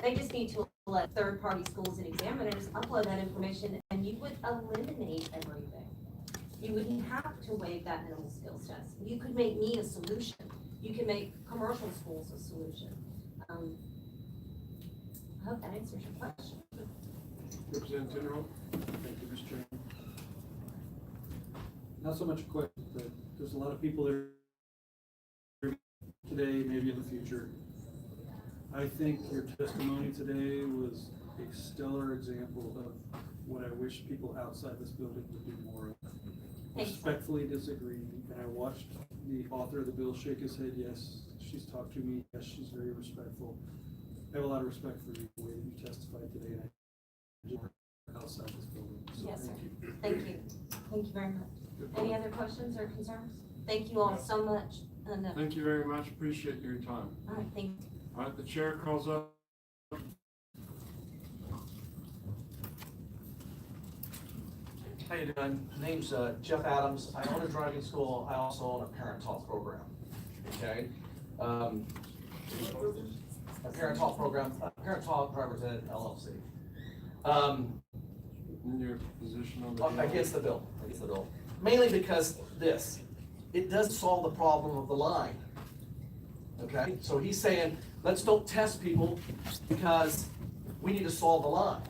They just need to let third-party schools and examiners upload that information, and you would eliminate everything. You wouldn't have to waive that minimal skills test. You could make me a solution. You can make commercial schools a solution. I hope that answers your question. Representative General. Thank you, Mr. Chairman. Not so much a question, but there's a lot of people there today, maybe in the future. I think your testimony today was a stellar example of what I wish people outside this building would do more of. Respectfully disagree, and I watched the author of the bill shake his head. Yes, she's talked to me. Yes, she's very respectful. I have a lot of respect for you, the way that you testified today, and I do outside this building. So yes, sir. thank you. Thank you. Thank you very much. Any other questions or concerns? Thank you all so much. Thank you very much. Appreciate your time. All right, thank you. All right, the chair calls up. How you doing? Name's Jeff Adams. I own a driving school. I also own a parent talk program. Okay? A parent talk program, Parent Talk Drivers Ed LLC. In your position on the bill. Against the bill. Against the bill. Mainly because it does solve the problem of the line. Okay? So he's saying, let's don't test people because we need to solve the line.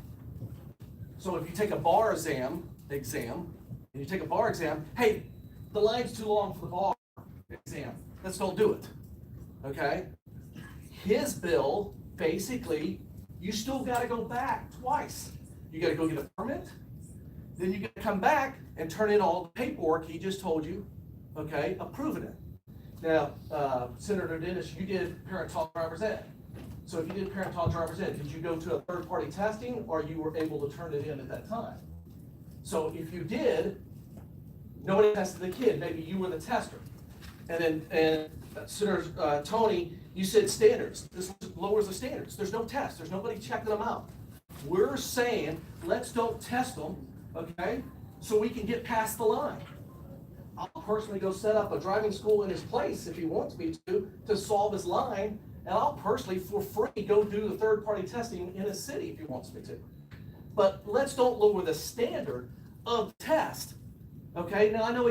So if you take a bar exam, and you take a bar exam, hey, the line's too long for the bar exam. Let's don't do it. Okay? His bill, basically, you still got to go back twice. You got to go get a permit, then you got to come back and turn in all the paperwork he just told you, okay, approving it. Now, Senator Dennis, you did Parent Talk Driver's Ed. So if you did Parent Talk Driver's Ed, did you go to a third-party testing, or you were able to turn it in at that time? So if you did, nobody tested the kid. Maybe you were the tester. And then Senator Tony, you said standards. This lowers the standards. There's no test. There's nobody checking them out. We're saying, let's don't test them, okay, so we can get past the line. I'll personally go set up a driving school in his place if he wants me to solve his line, and I'll personally, for free, go do the third-party testing in his city if he wants me to. But let's don't lower the standard of the test. Okay, now I know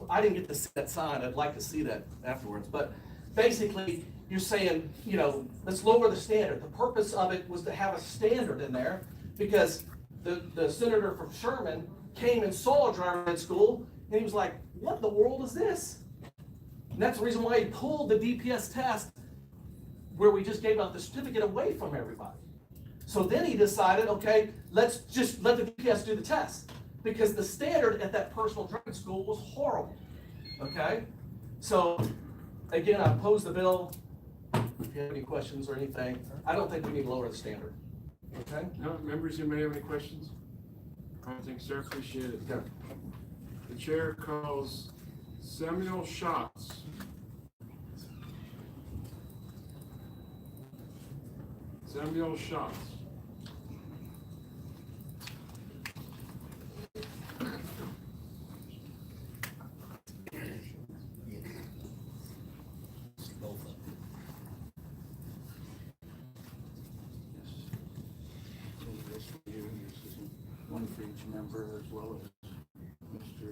I didn't get to see that sign. I'd like to see that afterwards. But basically, you're saying, you know, let's lower the standard. The purpose of it was to have a standard in there because the senator from Sherman came and saw a driver at school, and he was like, what in the world is this? And that's the reason why he pulled the DPS test where we just gave out the certificate away from everybody. So then he decided, okay, let's just let the DPS do the test because the standard at that personal driving school was horrible, okay? So, again, I oppose the bill. If you have any questions or anything, I don't think we need to lower the standard, okay? No, members who may have any questions? I think, sir, appreciate it. Okay. The chair calls Samuel Schatz. Samuel Schatz. One for each member as well as Mr.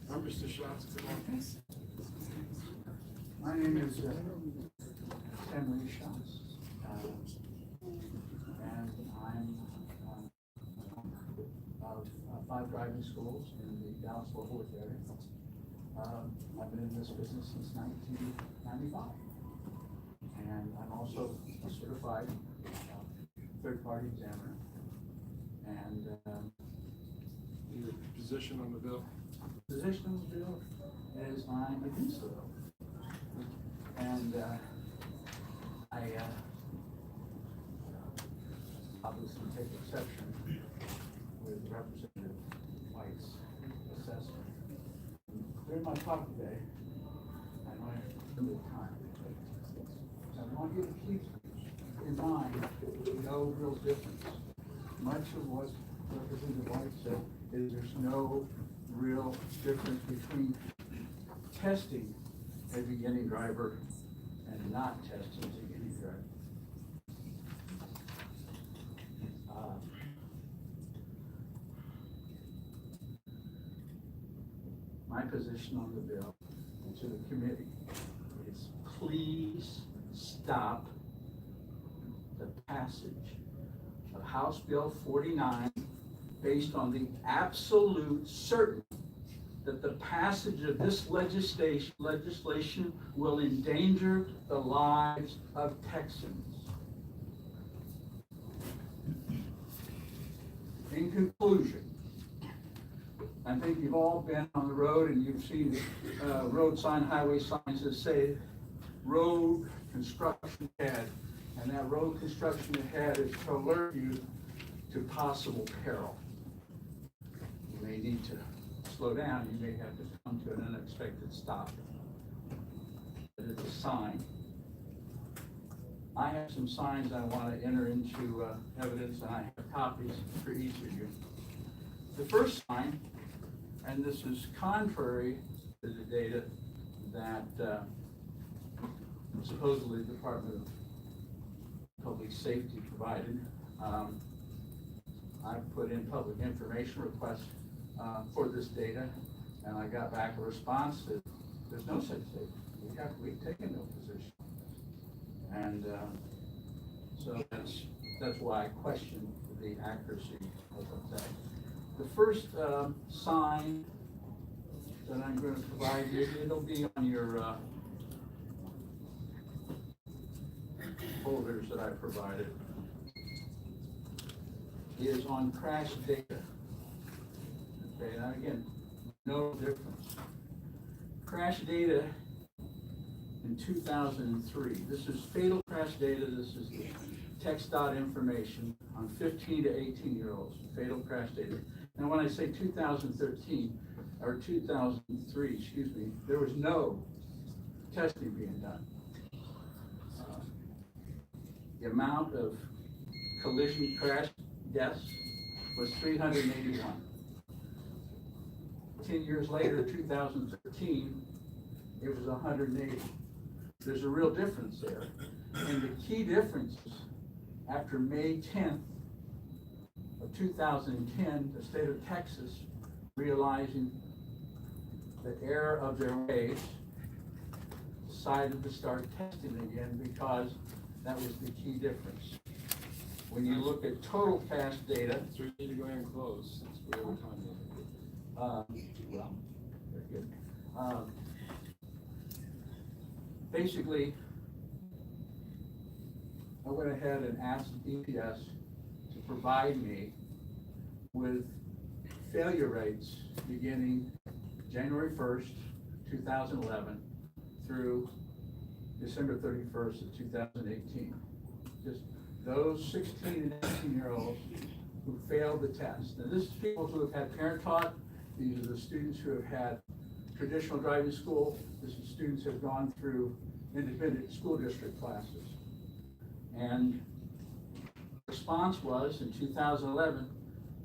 I'm Mr. Schatz. Come on. My name is Henry Schatz, and I'm of 5 driving schools in the Dallas-Fort Worth area. I've been in this business since 1995, and I'm also a certified third-party examiner. And Your position on the bill? the position of the bill is I'm against the bill. And I obviously take exception with Representative White's assessment. During my talk today, I know I have limited time, so I want you to keep in mind no real difference much of what Representative White said is there's no real difference between testing a beginning driver and not testing a beginning driver. My position on the bill and to the committee is please stop the passage of House Bill 49 based on the absolute certainty that the passage of this legislation will endanger the lives of Texans. In conclusion, I think you've all been on the road and you've seen road sign, highway signs that say road construction ahead. And that road construction ahead is to alert you to possible peril. You may need to slow down, you may have to come to an unexpected stop. But it's a sign. I have some signs I want to enter into evidence, and I have copies for each of you. The first sign, and this is contrary to the data that supposedly the Department of Public Safety provided. I put in public information requests for this data, and I got back a response that there's no such data. We've taken no position. And so that's why I question the accuracy of that. The first sign that I'm going to provide you, it'll be on your folders that I provided, is on crash data. Okay, now again, no difference. Crash data in 2003, this is fatal crash data, this is the text dot information on 15 to 18-year-olds, fatal crash data. Now when I say 2013, or 2003, excuse me, there was no testing being done. The amount of collision crash deaths was 381. 10 years later, 2013, it was 180. There's a real difference there. And the key difference is after May 10th of 2010, the state of Texas, realizing the error of their ways, decided to start testing again because that was the key difference. When you look at total crash data. So we need to go ahead and close, since we have time. Well, very good. Basically, I went ahead and asked EPS to provide me with failure rates beginning January 1st, 2011 through December 31st of 2018. Just those 16 and 18-year-olds who failed the test. Now this is people who have had parent taught. These are the students who have had traditional driving school. This is students who have gone through independent school district classes. And the response was, in 2011,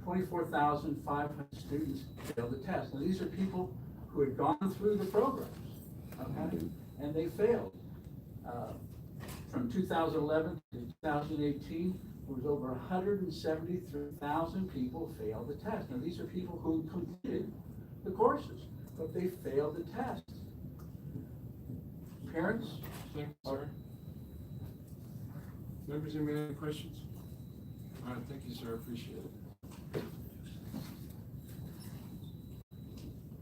24,500 students failed the test. Now these are people who had gone through the programs, okay, and they failed. From 2011 to 2018, it was over 173,000 people failed the test. Now these are people who completed the courses, but they failed the test. Parents? Thank you, sir. Members, anybody have any questions? All right, thank you, sir, appreciate it.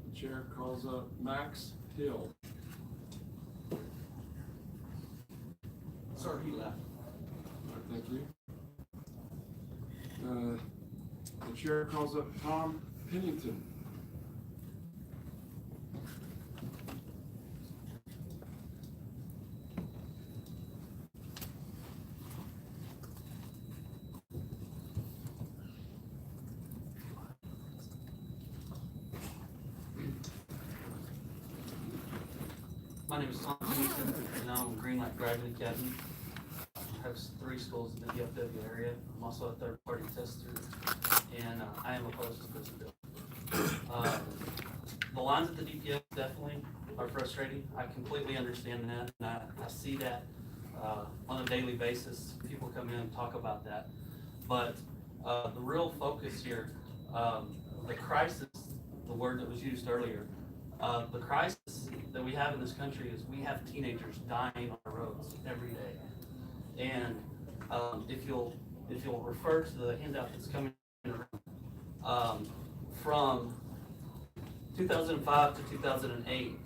The chair calls up Max Hill. Sir, he left. All right, thank you. The chair calls up Tom Pennington. My name is Tom Pennington, and I'm Greenlight Driving Academy. I have 3 schools in the DFW area. I'm also a third-party test through, and I am opposed to this bill. The lines at the DPS definitely are frustrating. I completely understand that, and I see that on a daily basis. People come in and talk about that. But the real focus here, the crisis, the word that was used earlier, the crisis that we have in this country is we have teenagers dying on the roads every day. And if you'll refer to the handout that's coming around, from 2005 to 2008,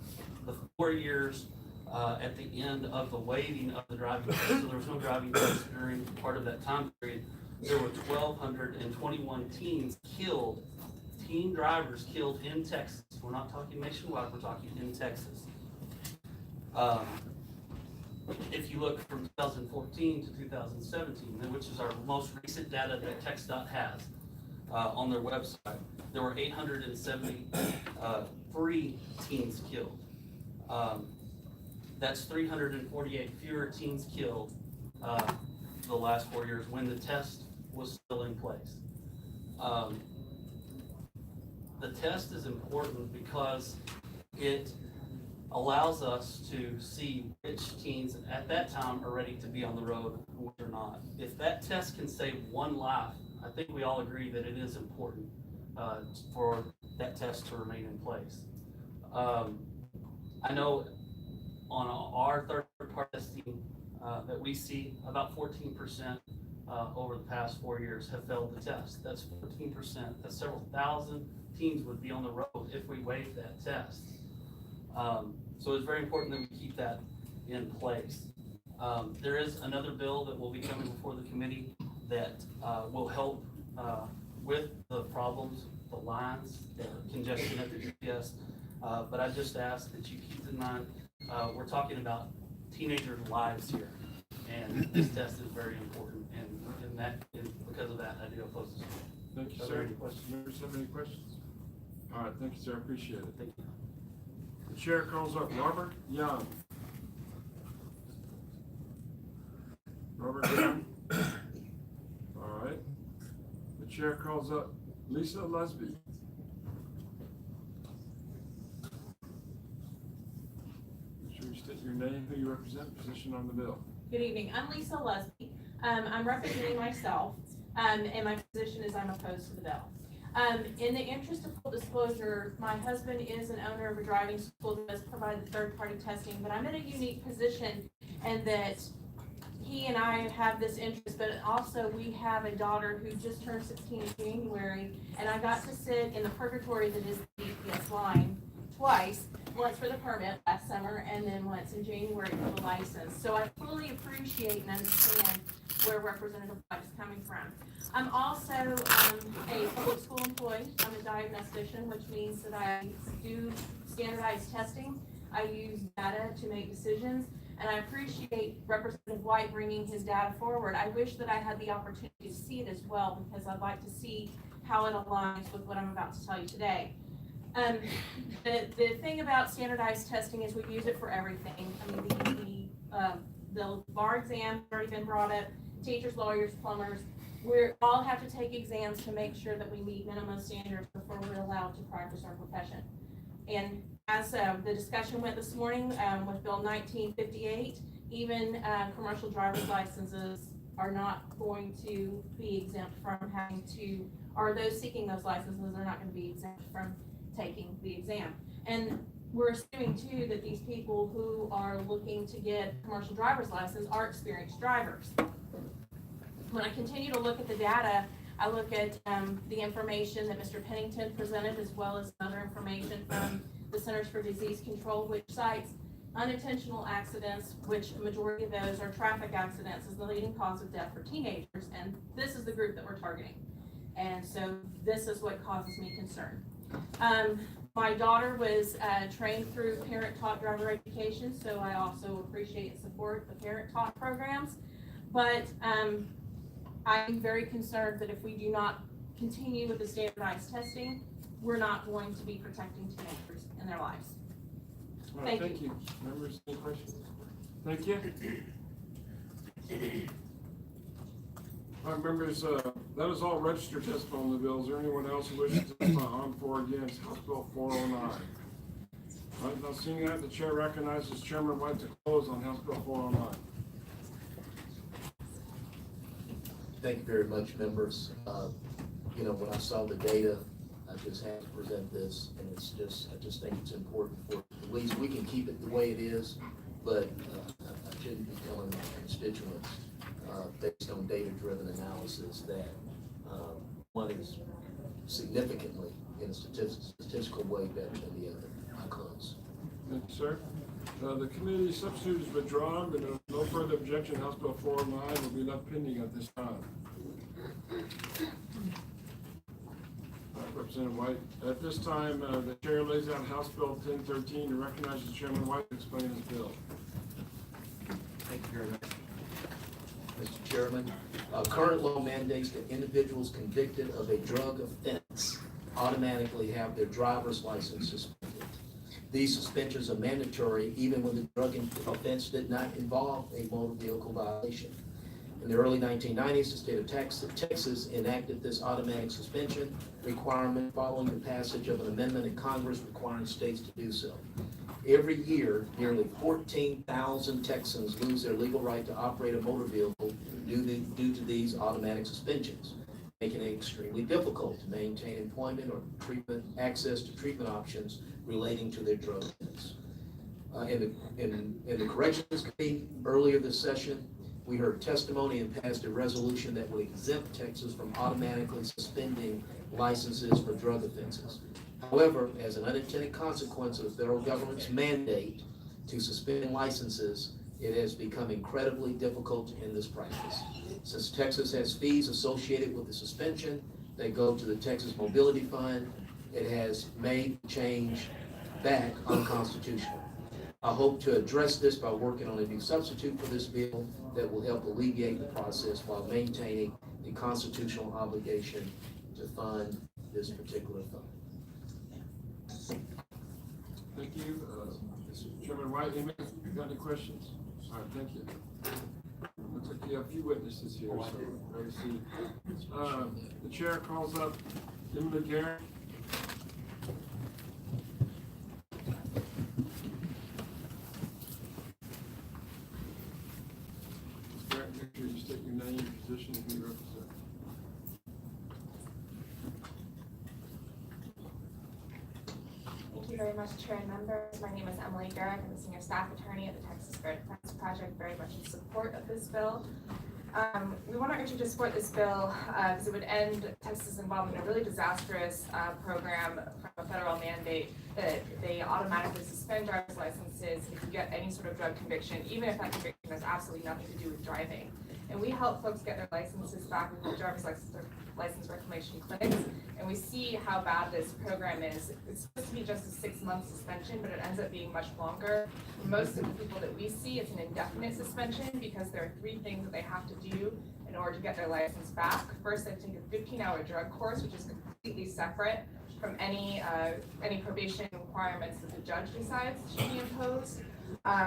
the 4 years at the end of the waiving of the driving test, so there was no driving test during part of that time period, there were 1,221 teens killed, teen drivers killed in Texas. We're not talking nationwide, we're talking in Texas. If you look from 2014 to 2017, which is our most recent data that TxDOT has on their website, there were 873 teens killed. That's 348 fewer teens killed the last 4 years when the test was still in place. The test is important because it allows us to see which teens at that time are ready to be on the road and which are not. If that test can save one life, I think we all agree that it is important for that test to remain in place. I know on our third-party testing that we see, about 14% over the past 4 years have failed the test. That's 14%. That's several thousand teens would be on the road if we waived that test. So it's very important that we keep that in place. There is another bill that will be coming before the committee that will help with the problems, the lines, the congestion at the GPS. But I just ask that you keep in mind, we're talking about teenagers' lives here, and this test is very important, and because of that, I do oppose this. Thank you, Are sir. there any questions? Members have any questions? All right, thank you, sir, appreciate it. Thank you. The chair calls up Robert Young. Robert Young. All right. The chair calls up Lisa Lesby. Make sure you state your name, who you represent, position on the bill. Good evening. I'm Lisa Lesby. I'm representing myself, and my position is I'm opposed to the bill. In the interest of full disclosure, my husband is an owner of a driving school that does provide the third-party testing, but I'm in a unique position in that he and I have this interest, but also we have a daughter who just turned 16 in January, and I got to sit in the purgatory that is the DPS line twice, once for the permit last summer, and then once in January for the license. So I fully appreciate and understand where Representative White is coming from. I'm also a public school employee. I'm a diagnostician, which means that I do standardized testing. I use data to make decisions, and I appreciate Representative White bringing his data forward. I wish that I had the opportunity to see it as well, because I'd like to see how it aligns with what I'm about to tell you today. The thing about standardized testing is we use it for everything. I mean, the bar exam has already been brought up, teachers, lawyers, plumbers. We all have to take exams to make sure that we meet minimum standards before we're allowed to practice our profession. And as the discussion went this morning with Bill 1958, even commercial driver's licenses are not going to be exempt from having to, or those seeking those licenses are not going to be exempt from taking the exam. And we're assuming too that these people who are looking to get commercial driver's license are experienced drivers. When I continue to look at the data, I look at the information that Mr. Pennington presented, as well as other information from the Centers for Disease Control, which cites unintentional accidents, which a majority of those are traffic accidents, as the leading cause of death for teenagers. And this is the group that we're targeting. And so this is what causes me concern. My daughter was trained through parent-taught driver education, so I also appreciate and support the parent-taught programs. But I'm very concerned that if we do not continue with the standardized testing, we're not going to be protecting teenagers in their lives. All right, Thank you. Members, any questions? Thank you. All right, members, that is all registered testimony on the bill. Is there anyone else who wishes to testify on, for, or against House Bill 409? All right, now seeing that, the chair recognizes Chairman White to close on House Bill 409. Thank you very much, members. You know, when I saw the data, I just had to present this, and I just think it's important for, at least we can keep it the way it is, but I shouldn't be telling my constituents, based on data-driven analysis, that one is significantly in a statistical way better than the other. I close. Thank you, sir. The committee substitute is withdrawn, but no further objection. House Bill 409 will be left pending at this time. Representative White. At this time, the chair lays out House Bill 1013 and recognizes Chairman White to explain his bill. Thank you very much, Mr. Chairman. Current law mandates that individuals convicted of a drug offense automatically have their driver's license suspended. These suspensions are mandatory even when the drug offense did not involve a motor vehicle violation. In the early 1990s, the state of Texas enacted this automatic suspension requirement following the passage of an amendment in Congress requiring states to do so. Every year, nearly 14,000 Texans lose their legal right to operate a motor vehicle due to these automatic suspensions, making it extremely difficult to maintain employment or access to treatment options relating to their drug offense. In the Corrections Committee earlier this session, we heard testimony and passed a resolution that would exempt Texas from automatically suspending licenses for drug offenses. However, as an unintended consequence of the federal government's mandate to suspend licenses, it has become incredibly difficult in this practice. Since Texas has fees associated with the suspension that go to the Texas Mobility Fund, it has made the change back unconstitutional. I hope to address this by working on a new substitute for this bill that will help alleviate the process while maintaining the constitutional obligation to fund this particular fund. Thank you. Chairman White, you got any questions? All right, thank you. Looks like you have a few witnesses here, so great to see. The chair calls up Emily Garrett. Make sure you state your name, position, and who you represent. Thank you very much, Chair and members. My name is Emily Garrick. I'm a senior staff attorney at the Texas Fair Defense Project, very much in support of this bill. We want to urge you to support this bill because it would end Texas' involvement in a really disastrous program from a federal mandate that they automatically suspend driver's licenses if you get any sort of drug conviction, even if that conviction has absolutely nothing to do with driving. And we help folks get their licenses back with the driver's license reclamation clinics, and we see how bad this program is. It's supposed to be just a 6-month suspension, but it ends up being much longer. For most of the people that we see, it's an indefinite suspension because there are 3 things that they have to do in order to get their license back. First, they have to take a 15-hour drug course, which is completely separate from any probation requirements that the judge decides should be imposed.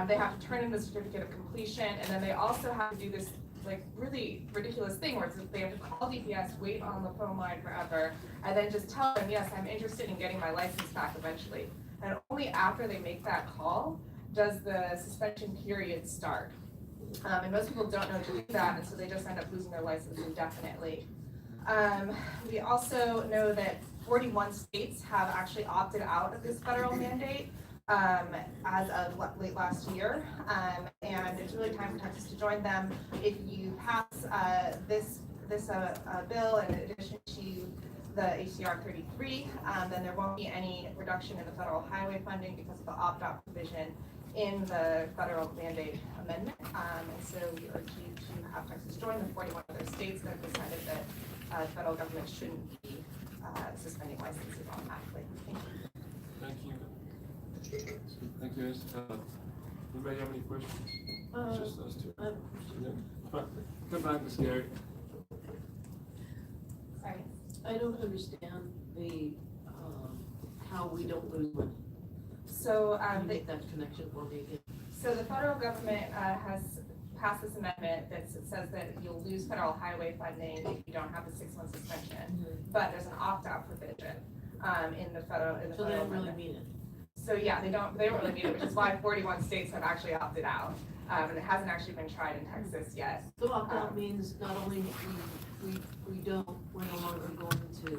They have to turn in the certificate of completion, and then they also have to do this really ridiculous thing where they have to call DPS, wait on the phone line forever, and then just tell them, yes, I'm interested in getting my license back eventually. And only after they make that call does the suspension period start. And most people don't know to do that, and so they just end up losing their license indefinitely. We also know that 41 states have actually opted out of this federal mandate as of late last year, and it's really time for Texas to join them. If you pass this bill in addition to the HCR 33, then there won't be any reduction in the federal highway funding because of the opt-out provision in the federal mandate amendment. And so we urge you to have Texas join the 41 other states that have decided that the federal government shouldn't be suspending licenses automatically. Thank you. Thank you. Thank you. Anybody have any questions? It's just us two. Come back, Ms. Gary. Sorry. I don't understand the, how we don't lose money. So Can you make that connection for me again? So the federal government has passed this amendment that says that you'll lose federal highway funding if you don't have the 6-month suspension. But there's an opt-out provision, in the federal So they don't really amendment. mean it. So yeah, they don't really mean it, which is why 41 states have actually opted out. And it hasn't actually been tried in Texas yet. So opt-out means not only we don't, we're no longer going to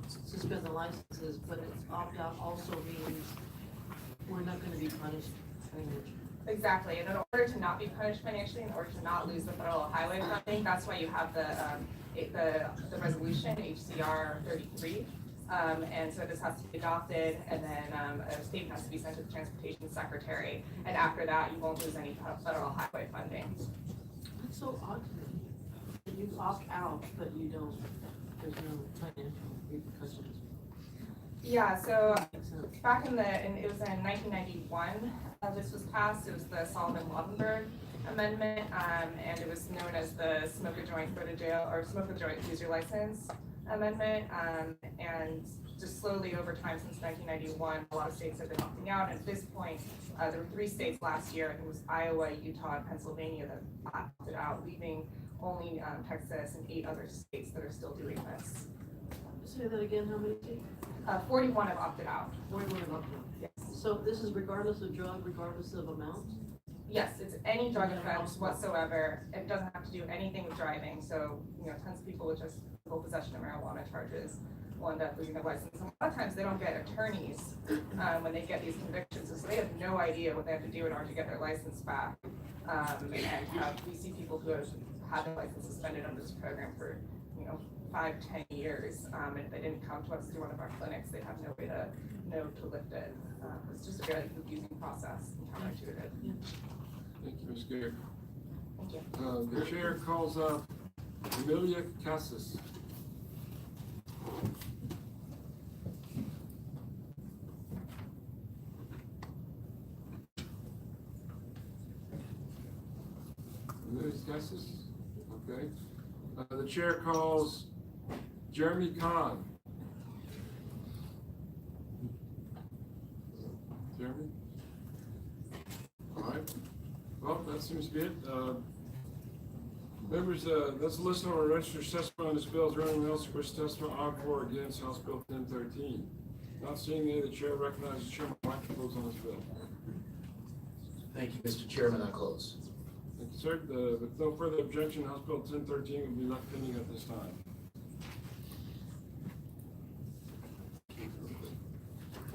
suspend the licenses, but it's opt-out also means we're not gonna be punished financially. Exactly, and in order to not be punished financially, in order to not lose the federal highway funding, that's why you have the resolution, HCR 33. And so this has to be adopted, and then a statement has to be sent to the transportation secretary, and after that, you won't lose any federal highway funding. That's so odd to me. You opt out, but you don't, there's no financial repercussions. Yeah, so Makes sense. back it was in 1991, this was passed. It was the Solomon-Lautenberg Amendment, and it was known as the Smoke a Joint, Go to Jail, or Smoke a Joint, Lose Your License Amendment. And just slowly over time since 1991, a lot of states have been opting out. And at this point, there were 3 states last year. I think it was Iowa, Utah, and Pennsylvania that opted out, leaving only Texas and 8 other states that are still doing this. Say that again, how many states? 41 have opted out. 41 of opt-out. Yes. So this is regardless of drug, regardless of amount? Yes, it's any drug offense whatsoever. It doesn't have to do anything with driving. So, tons of people with just full possession of marijuana charges will end up losing their license. And a lot of times they don't get attorneys when they get these convictions, so they have no idea what they have to do in order to get their license back. We see people who have had their license suspended under this program for 5-10 years, and if they didn't come to us through one of our clinics, they'd have no way to know to lift it. It's just a very confusing process and counterintuitive. Thank you, Ms. Garrett. Thank you. The chair calls up Emilia Casas. Emilia Casas? Okay. The chair calls Jeremy Kahn. Jeremy? All right. Well, that seems to be it. Members, let's listen to our registered testimony on this bill. Is there anyone else who wishes to testify on or against House Bill 1013? Not seeing any, the chair recognizes Chairman White to close on this bill. Thank you, Mr. Chairman, I close. Thank you, sir. With no further objection, House Bill 1013 will be left pending at this time.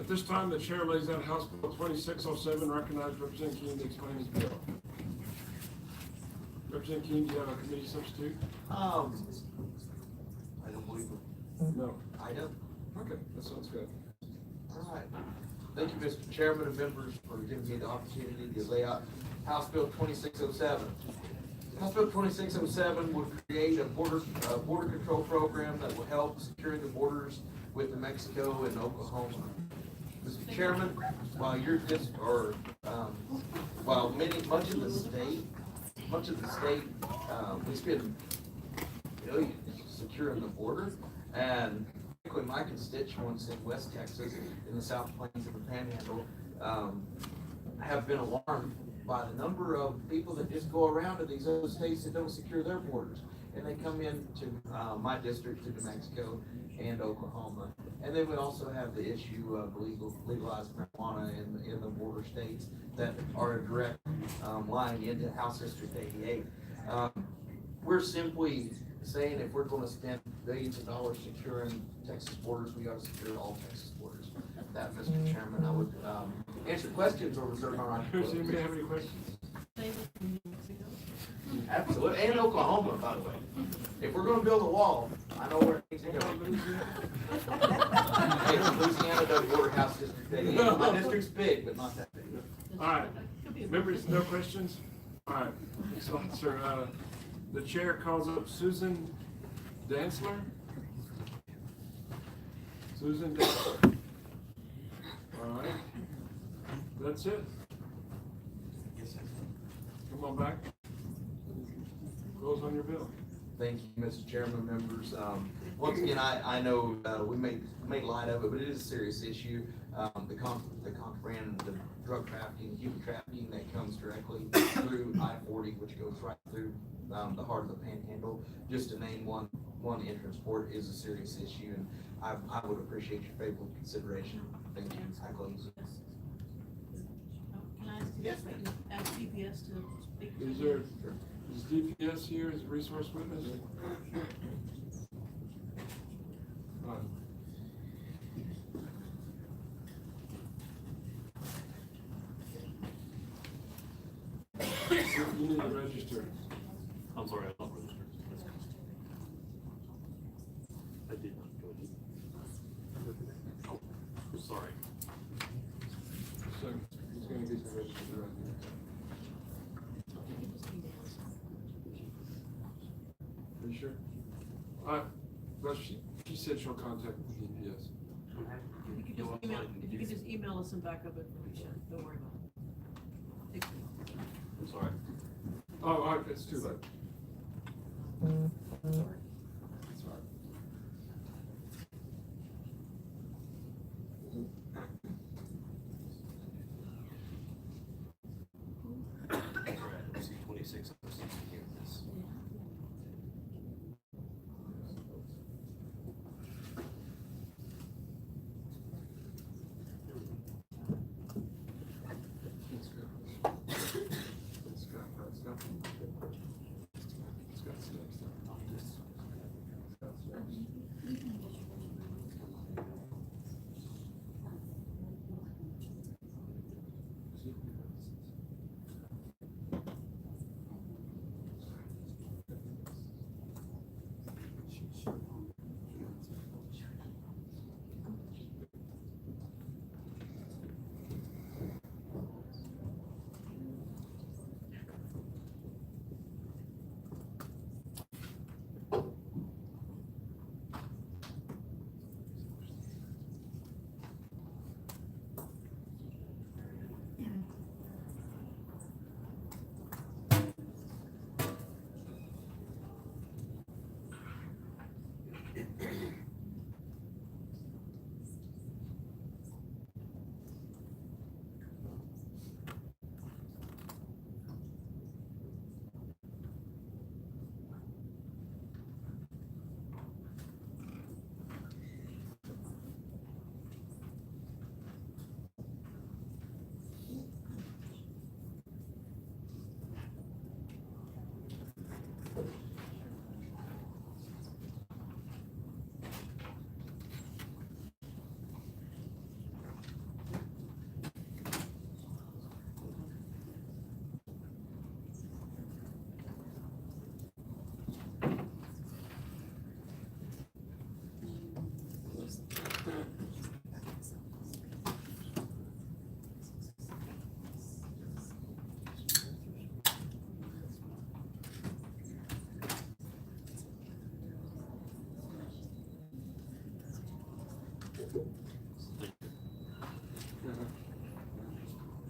At this time, the chair lays out House Bill 2607, recognizes Representative Keene to explain his bill. Representative Keene, do you have a committee substitute? I don't believe it. No. I don't. Okay, that sounds good. All right. Thank you, Mr. Chairman and members, for giving me the opportunity to lay out House Bill 2607. House Bill 2607 would create a border control program that will help secure the borders with New Mexico and Oklahoma. Mr. Chairman, while much of the state, we spend billions securing the border, and particularly my constituents in West Texas, in the South Plains and the Panhandle, have been alarmed by the number of people that just go around to these other states that don't secure their borders, and they come into my district to New Mexico and Oklahoma. And then we also have the issue of legalized marijuana in the border states that are a direct line into House District 88. We're simply saying if we're going to spend billions of dollars securing Texas borders, we ought to secure all Texas borders. That, Mr. Chairman, I would answer questions or reserve my right to Does vote. anybody have any questions? Absolutely, and Oklahoma, by the way. If we're gonna build a wall, I know where it needs to go. Hey, Louisiana does border House District 88. My district's big, but not that big. All right. Members, no questions? All right. So, sir, the chair calls up Susan Dantzler. Susan Dantzler. All right. That's it. Come on back. Close on your bill. Thank you, Mr. Chairman, members. Once again, I know, we make light of it, but it is a serious issue. The contraband, the drug trafficking, human trafficking that comes directly through I-40, which goes right through, the heart of the Panhandle. Just to name one entrance port is a serious issue, and I would appreciate your favorable consideration. Thank you. I close. Can I ask DPS to speak? Is DPS here as a resource witness? You need to register. I'm sorry, I'm not registered. I did not go. Oh, sorry. So he's gonna get you registered right here. Are you sure? Well, she said she'll contact the DPS. If you could just email us some backup information, don't worry about it. Thank you. I'm sorry. Oh, it's too late. It's all right. See 26 here. This.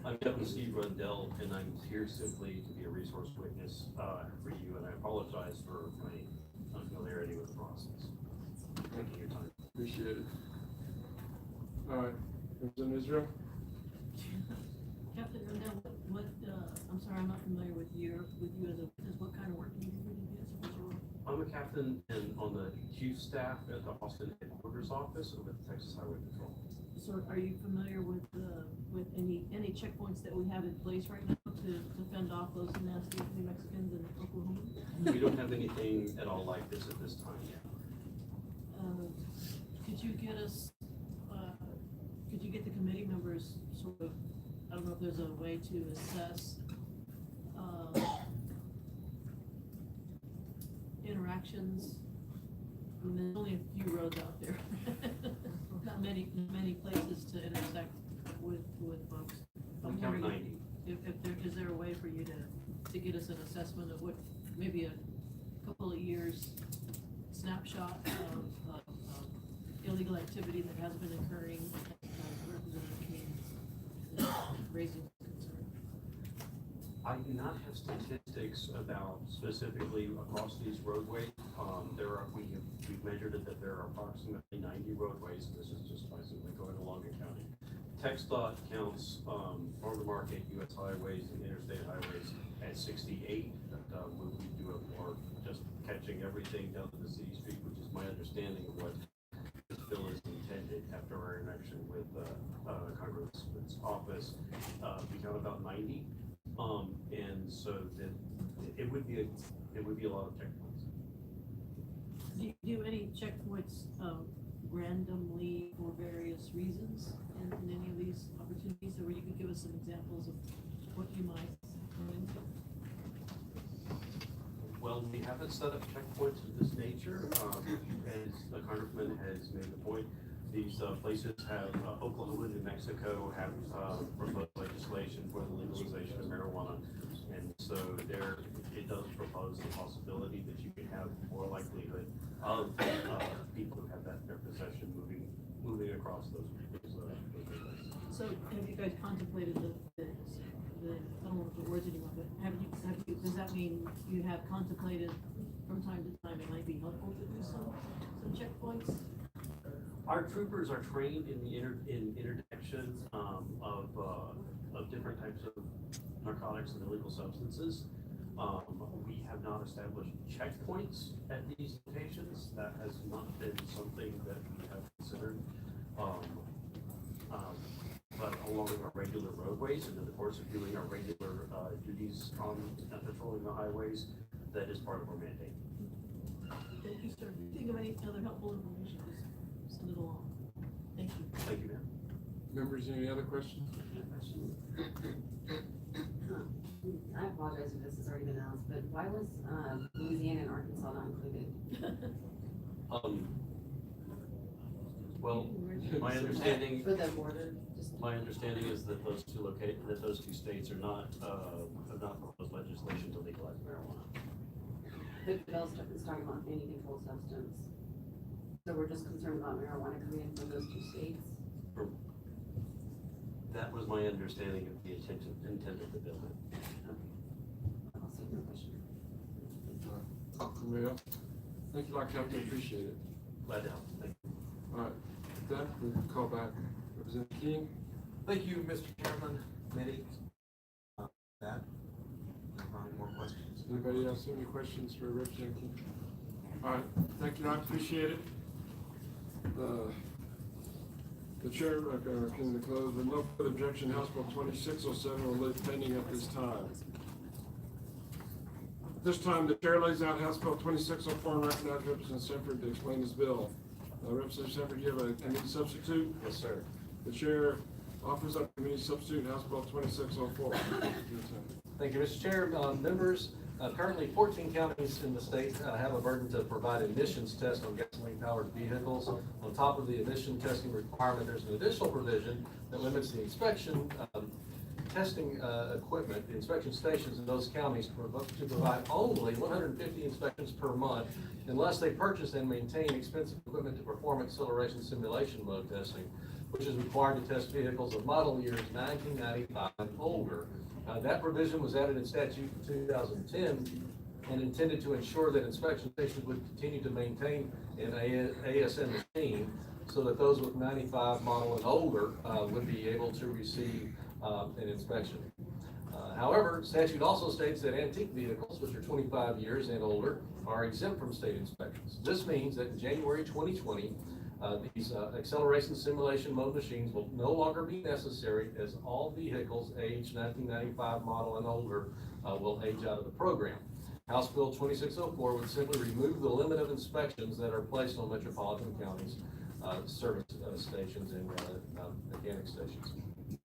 I'm Captain Steve Rundell, and I'm here simply to be a resource witness for you, and I apologize for my unfamiliarity with the process. Taking your time. Appreciate it. All right, Representative Israel? Captain Rundell, I'm sorry, I'm not familiar with you as a witness. What kind of work do you do for DPS? What's your role? I'm a captain on the chief staff at the Austin headquarters office with the Texas Highway Patrol. So are you familiar with any checkpoints that we have in place right now to fend off those nasty New Mexicans in Oklahoma? We don't have anything at all like this at this time yet. Could you get us, could you get the committee members sort of, I don't know if there's a way to assess, interactions? I mean, there's only a few roads out there. Not many places to intersect with folks. I'm We count wondering 90. is there a way for you to get us an assessment of what, maybe a couple of years snapshot of illegal activity that has been occurring, Representative King raising concern? I do not have statistics about specifically across these roadways. we've measured it that there are approximately 90 roadways, and this is just by simply going along and counting. TxDOT counts, farm to market, US highways and interstate highways at 68. We do it for just catching everything down to the city street, which is my understanding of what this bill is intended after our interaction with, Congressman's office. We count about 90. And so that it would be a lot of checkpoints. Do you do any checkpoints randomly for various reasons in any of these opportunities, or you could give us some examples of what you might run into? Well, we haven't set up checkpoints of this nature. As the congressman has made the point, these places have, Oklahoma and New Mexico have proposed legislation for the legalization of marijuana. And so there, it does propose the possibility that you could have more likelihood of people who have that in their possession moving across those areas. So have you guys contemplated I don't know what the words anymore, but have you, does that mean you have contemplated from time to time it might be helpful to do some checkpoints? Our troopers are trained in the interdiction of different types of narcotics and illegal substances. We have not established checkpoints at these locations. That has not been something that we have considered. But along our regular roadways and in the course of doing our regular duties on patrolling the highways, that is part of our mandate. If you start to think of any other helpful information, just send it along. Thank you. Thank you, ma'am. Members, any other questions? I apologize if this has already been announced, but why was Louisiana and Arkansas not included? Well, my understanding. For the border, My understanding is that those two states are not, have not proposed legislation to legalize marijuana. the bill is talking about any controlled substance. So we're just concerned about marijuana coming in from those two states? That was my understanding of the intent of the bill. I'll see your question. Anybody else? Thank you, Dr. Captain, appreciate it. Glad to help. Thank you. All right, with that, we can call back Representative King. Thank you, Mr. Chairman, committee. That. Any more questions? Anybody else have any questions for Representative King? All right, thank you, I appreciate it. The chair can close with no further objection. House Bill 2607 will lay pending at this time. At this time, the chair lays out House Bill 2604 and recognizes Representative Sanford to explain this bill. Representative Sanford, you have a committee substitute? Yes, sir. The chair offers up committee substitute House Bill 2604. Thank you, Mr. Chair. Members, currently 14 counties in the state have a burden to provide emissions tests on gasoline-powered vehicles. On top of the emission testing requirement, there's an additional provision that limits the inspection testing equipment, the inspection stations in those counties to provide only 150 inspections per month unless they purchase and maintain expensive equipment to perform acceleration simulation mode testing, which is required to test vehicles of model years 1995 and older. That provision was added in statute in 2010 and intended to ensure that inspection stations would continue to maintain an ASN machine so that those with 95 model and older would be able to receive an inspection. However, statute also states that antique vehicles, which are 25 years and older, are exempt from state inspections. This means that in January 2020, these acceleration simulation mode machines will no longer be necessary as all vehicles aged 1995 model and older will age out of the program. House Bill 2604 would simply remove the limit of inspections that are placed on metropolitan counties, service stations, and mechanic stations.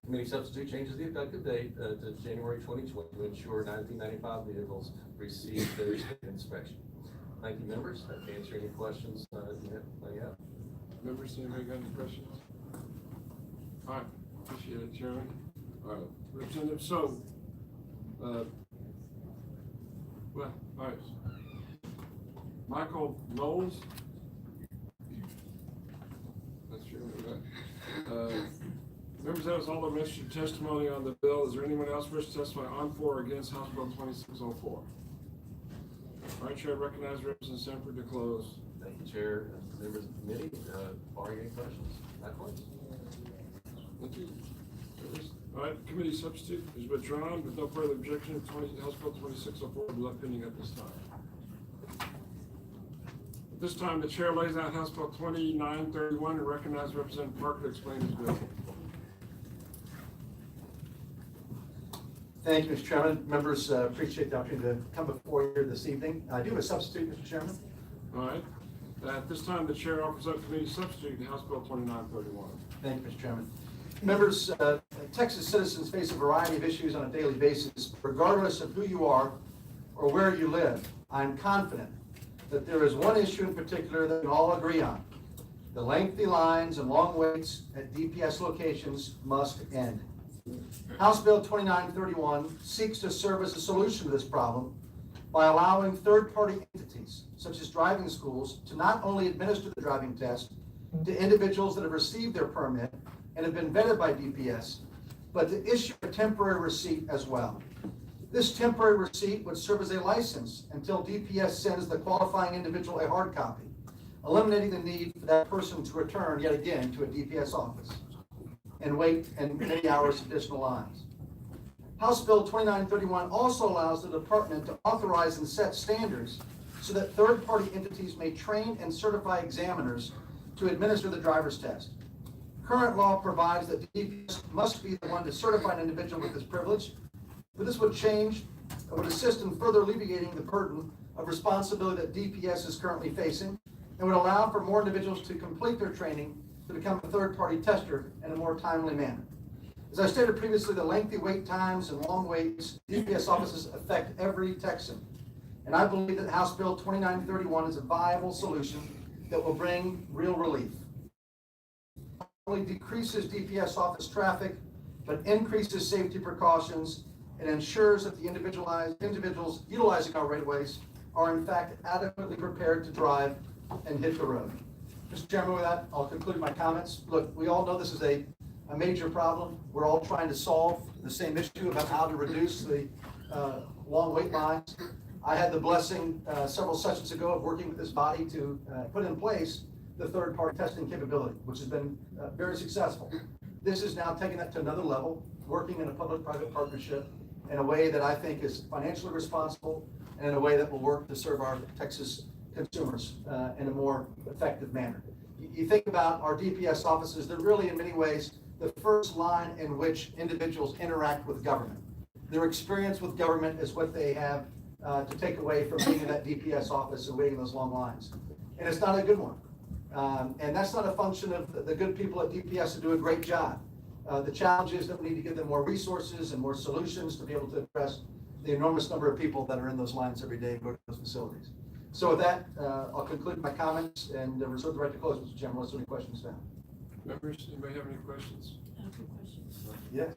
Committee substitute changes the effective date to January 2020 to ensure 1995 vehicles receive their state inspection. Thank you, members. I'd answer any questions you may have. Members, anybody got any questions? All right, appreciate it, Chairman. All right, Representative, so, well, all right. Michael Knowles. That's your name, members, that was all the mentioned testimony on the bill. Is there anyone else wish to testify on for or against House Bill 2604? All All right, Chair, recognize Representative Sanford to close. Thank you, Chair, and members of the committee, barring any questions, not questions. Thank you. All right, committee substitute is withdrawn with no further objection. House Bill 2604 will be left pending at this time. At this time, the chair lays out House Bill 2931 and recognizes Representative Parker to explain his bill. Thank you, Mr. Chairman. Members, appreciate the opportunity to come before you here this evening. I do have a substitute, Mr. Chairman. All right. At this time, the chair offers up committee substitute to House Bill 2931. Thank you, Mr. Chairman. Members, Texas citizens face a variety of issues on a daily basis. Regardless of who you are or where you live, I'm confident that there is one issue in particular that we all agree on. The lengthy lines and long waits at DPS locations must end. House Bill 2931 seeks to serve as a solution to this problem by allowing third-party entities, such as driving schools, to not only administer the driving test to individuals that have received their permit and have been vetted by DPS, but to issue a temporary receipt as well. This temporary receipt would serve as a license until DPS sends the qualifying individual a hard copy, eliminating the need for that person to return yet again to a DPS office and wait in many hours of additional lines. House Bill 2931 also allows the department to authorize and set standards so that third-party entities may train and certify examiners to administer the driver's test. Current law provides that DPS must be the one to certify an individual with this privilege, but this would assist in further alleviating the burden of responsibility that DPS is currently facing, and would allow for more individuals to complete their training to become a third-party tester in a more timely manner. As I stated previously, the lengthy wait times and long waits DPS offices affect every Texan, and I believe that House Bill 2931 is a viable solution that will bring real relief. Not only decreases DPS office traffic, but increases safety precautions and ensures that the individuals utilizing our right-of-ways are in fact adequately prepared to drive and hit the road. Mr. Chairman, with that, I'll conclude my comments. Look, we all know this is a major problem. We're all trying to solve the same issue about how to reduce the long wait lines. I had the blessing several sessions ago of working with this body to put in place the third-party testing capability, which has been very successful. This is now taking that to another level, working in a public-private partnership in a way that I think is financially responsible and in a way that will work to serve our Texas consumers in a more effective manner. You think about our DPS offices, they're really in many ways the first line in which individuals interact with government. Their experience with government is what they have to take away from being in that DPS office and waiting those long lines. And it's not a good one. And that's not a function of the good people at DPS who do a great job. The challenge is that we need to give them more resources and more solutions to be able to address the enormous number of people that are in those lines every day and go to those facilities. So with that, I'll conclude my comments and reserve the right to close, Mr. Chairman, unless there are any questions now. Members, anybody have any questions? I have a question. Yes.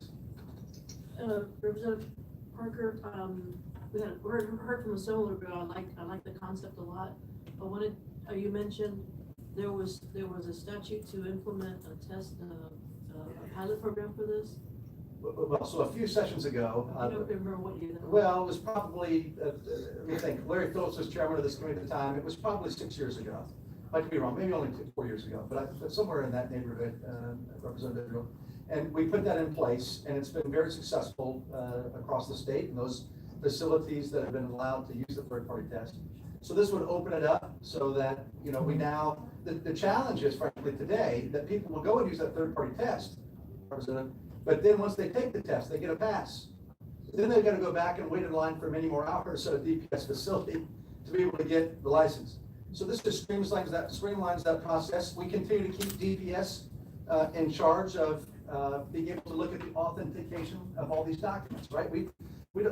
Representative Parker, we heard from a similar bill. I like the concept a lot. I wanted, you mentioned there was a statute to implement a test, a pilot program for this. Well, so a few sessions ago. I don't remember what year that was. Well, it was probably, let me think, Larry Phillips was chairman of this committee at the time. It was probably 6 years ago. I could be wrong, maybe only 4 years ago, but somewhere in that neighborhood, Representative Drew. And we put that in place, and it's been very successful across the state and those facilities that have been allowed to use the third-party test. So this would open it up so that, you know, we now, the challenge is frankly today that people will go and use that third-party test, Representative, but then once they take the test, they get a pass. Then they've got to go back and wait in line for many more hours at a DPS facility to be able to get the license. So this just streamlines that process. We continue to keep DPS in charge of being able to look at the authentication of all these documents, right?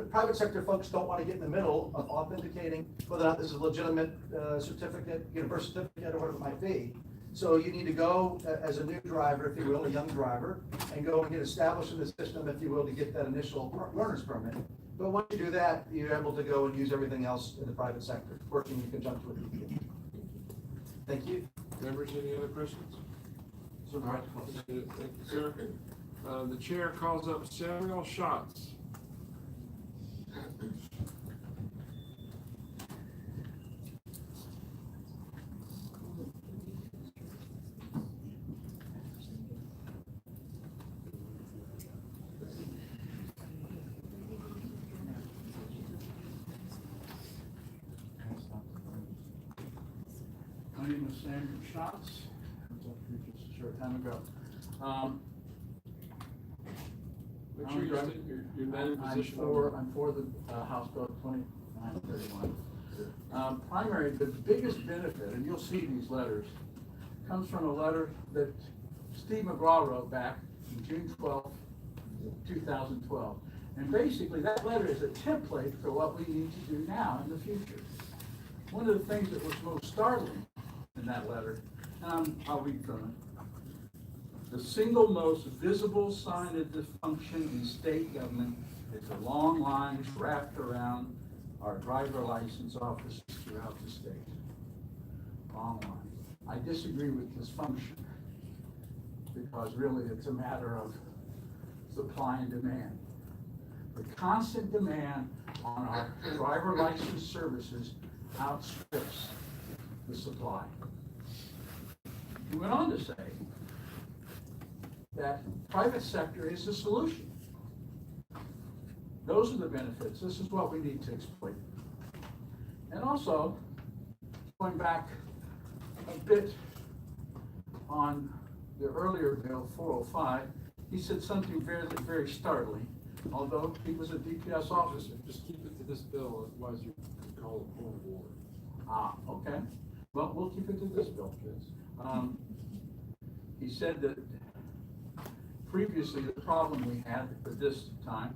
Private sector folks don't want to get in the middle of authenticating whether or not this is a legitimate certificate, birth certificate, or whatever it might be. So you need to go as a new driver, if you will, a young driver, and go and get established in the system, if you will, to get that initial learner's permit. But once you do that, you're able to go and use everything else in the private sector, working in conjunction with DPS. Thank you. Members, any other questions? All right. Thank you, sir. The chair calls up Samuel Schatz. Chairman Schatz, I was up here just a short time ago. Make sure you state your name and position. I'm for the House Bill 2931. The biggest benefit, and you'll see these letters, comes from a letter that Steve McGraw wrote back on June 12th, 2012. And basically, that letter is a template for what we need to do now in the future. One of the things that was most startling in that letter, and I'll read from it. The single most visible sign of dysfunction in state government is the long lines wrapped around our driver license offices throughout the state. Long lines. I disagree with dysfunction because really it's a matter of supply and demand. The constant demand on our driver license services outstrips the supply. He went on to say that private sector is the solution. Those are the benefits. This is what we need to exploit. And also, going back a bit on the earlier bill, 405, he said something very, very startling. Although he was a DPS officer. Just keep it to this bill, otherwise you can call it point of order. Ah, okay. Well, we'll keep it to this bill. He said that previously the problem we had at this time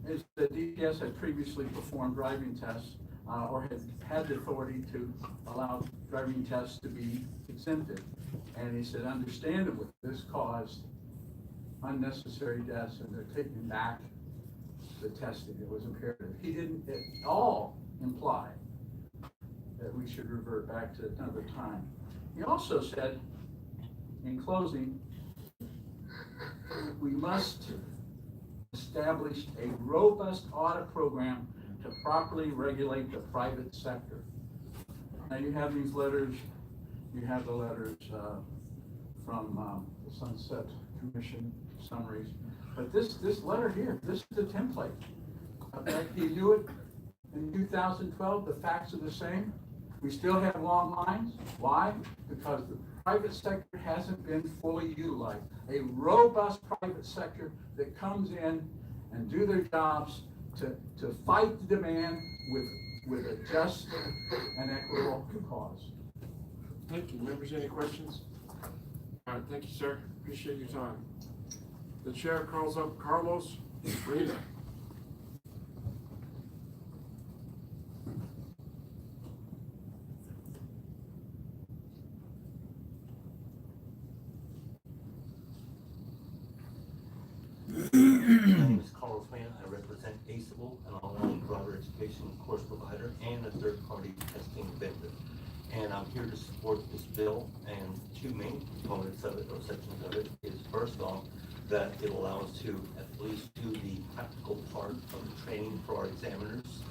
is that DPS had previously performed driving tests or had the authority to allow driving tests to be exempted. And he said, understandably, this caused unnecessary deaths, and they're taking back the testing. It was imperative. He didn't at all imply that we should revert back to another time. He also said, in closing, we must establish a robust audit program to properly regulate the private sector. Now you have these letters, you have the letters from the Sunset Commission summaries, but this letter here, this is the template. Okay, you do it in 2012, the facts are the same. We still have long lines. Why? Because the private sector hasn't been fully utilized. A robust private sector that comes in and do their jobs to fight the demand with a just and equitable cause. Thank you. Members, any questions? All right, thank you, sir. Appreciate your time. The chair calls up Carlos Rita. My name is Carlos Mann. I represent ACEable, an online driver education course provider and a third-party testing vendor. And I'm here to support this bill, and two main components of it, or sections of it, is first off, that it allows to at least do the practical part of the training for our examiners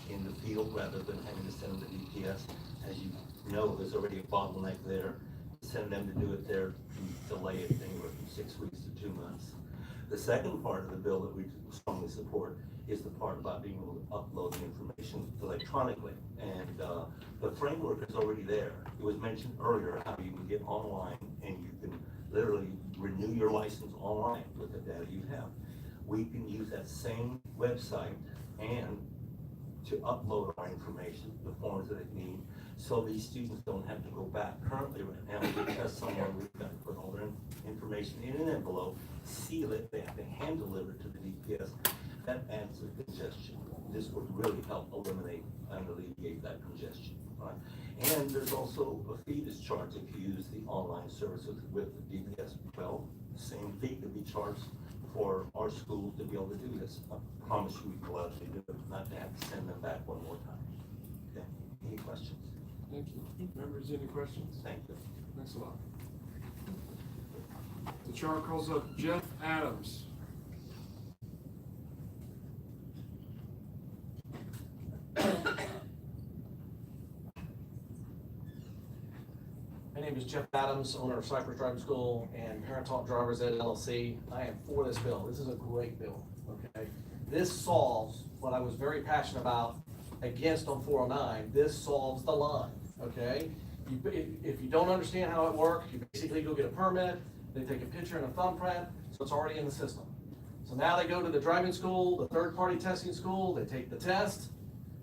in the field rather than having to send them to DPS. As you know, there's already a bottleneck there. Send them to do it there, delay it anywhere from 6 weeks to 2 months. The second part of the bill that we strongly support is the part about being able to upload the information electronically. And the framework is already there. It was mentioned earlier how you can get online and you can literally renew your license online with the data you have. We can use that same website and to upload our information, the forms that they need, so these students don't have to go back. Currently, right now, we test someone, we've got to put all their information in an envelope, seal it, they have to hand deliver it to the DPS. That adds to congestion. This would really help eliminate and alleviate that congestion. Right? And there's also a fee that's charged if you use the online services with the DPS. Well, the same fee could be charged for our schools to be able to do this. I promise you we will actually do it, not to have to send them back one more time. Okay. Any questions? Thank you. Members, any questions? Thank you. Thanks a lot. The chair calls up Jeff Adams. My name is Jeff Adams, owner of Cypress Driving School and Parent Taught Drivers Ed LLC. I am for this bill. This is a great bill, okay? This solves what I was very passionate about against on 409. This solves the line, okay? if you don't understand how it works, you basically go get a permit, they take a picture and a thumbprint, so it's already in the system. So now they go to the driving school, the third-party testing school, they take the test,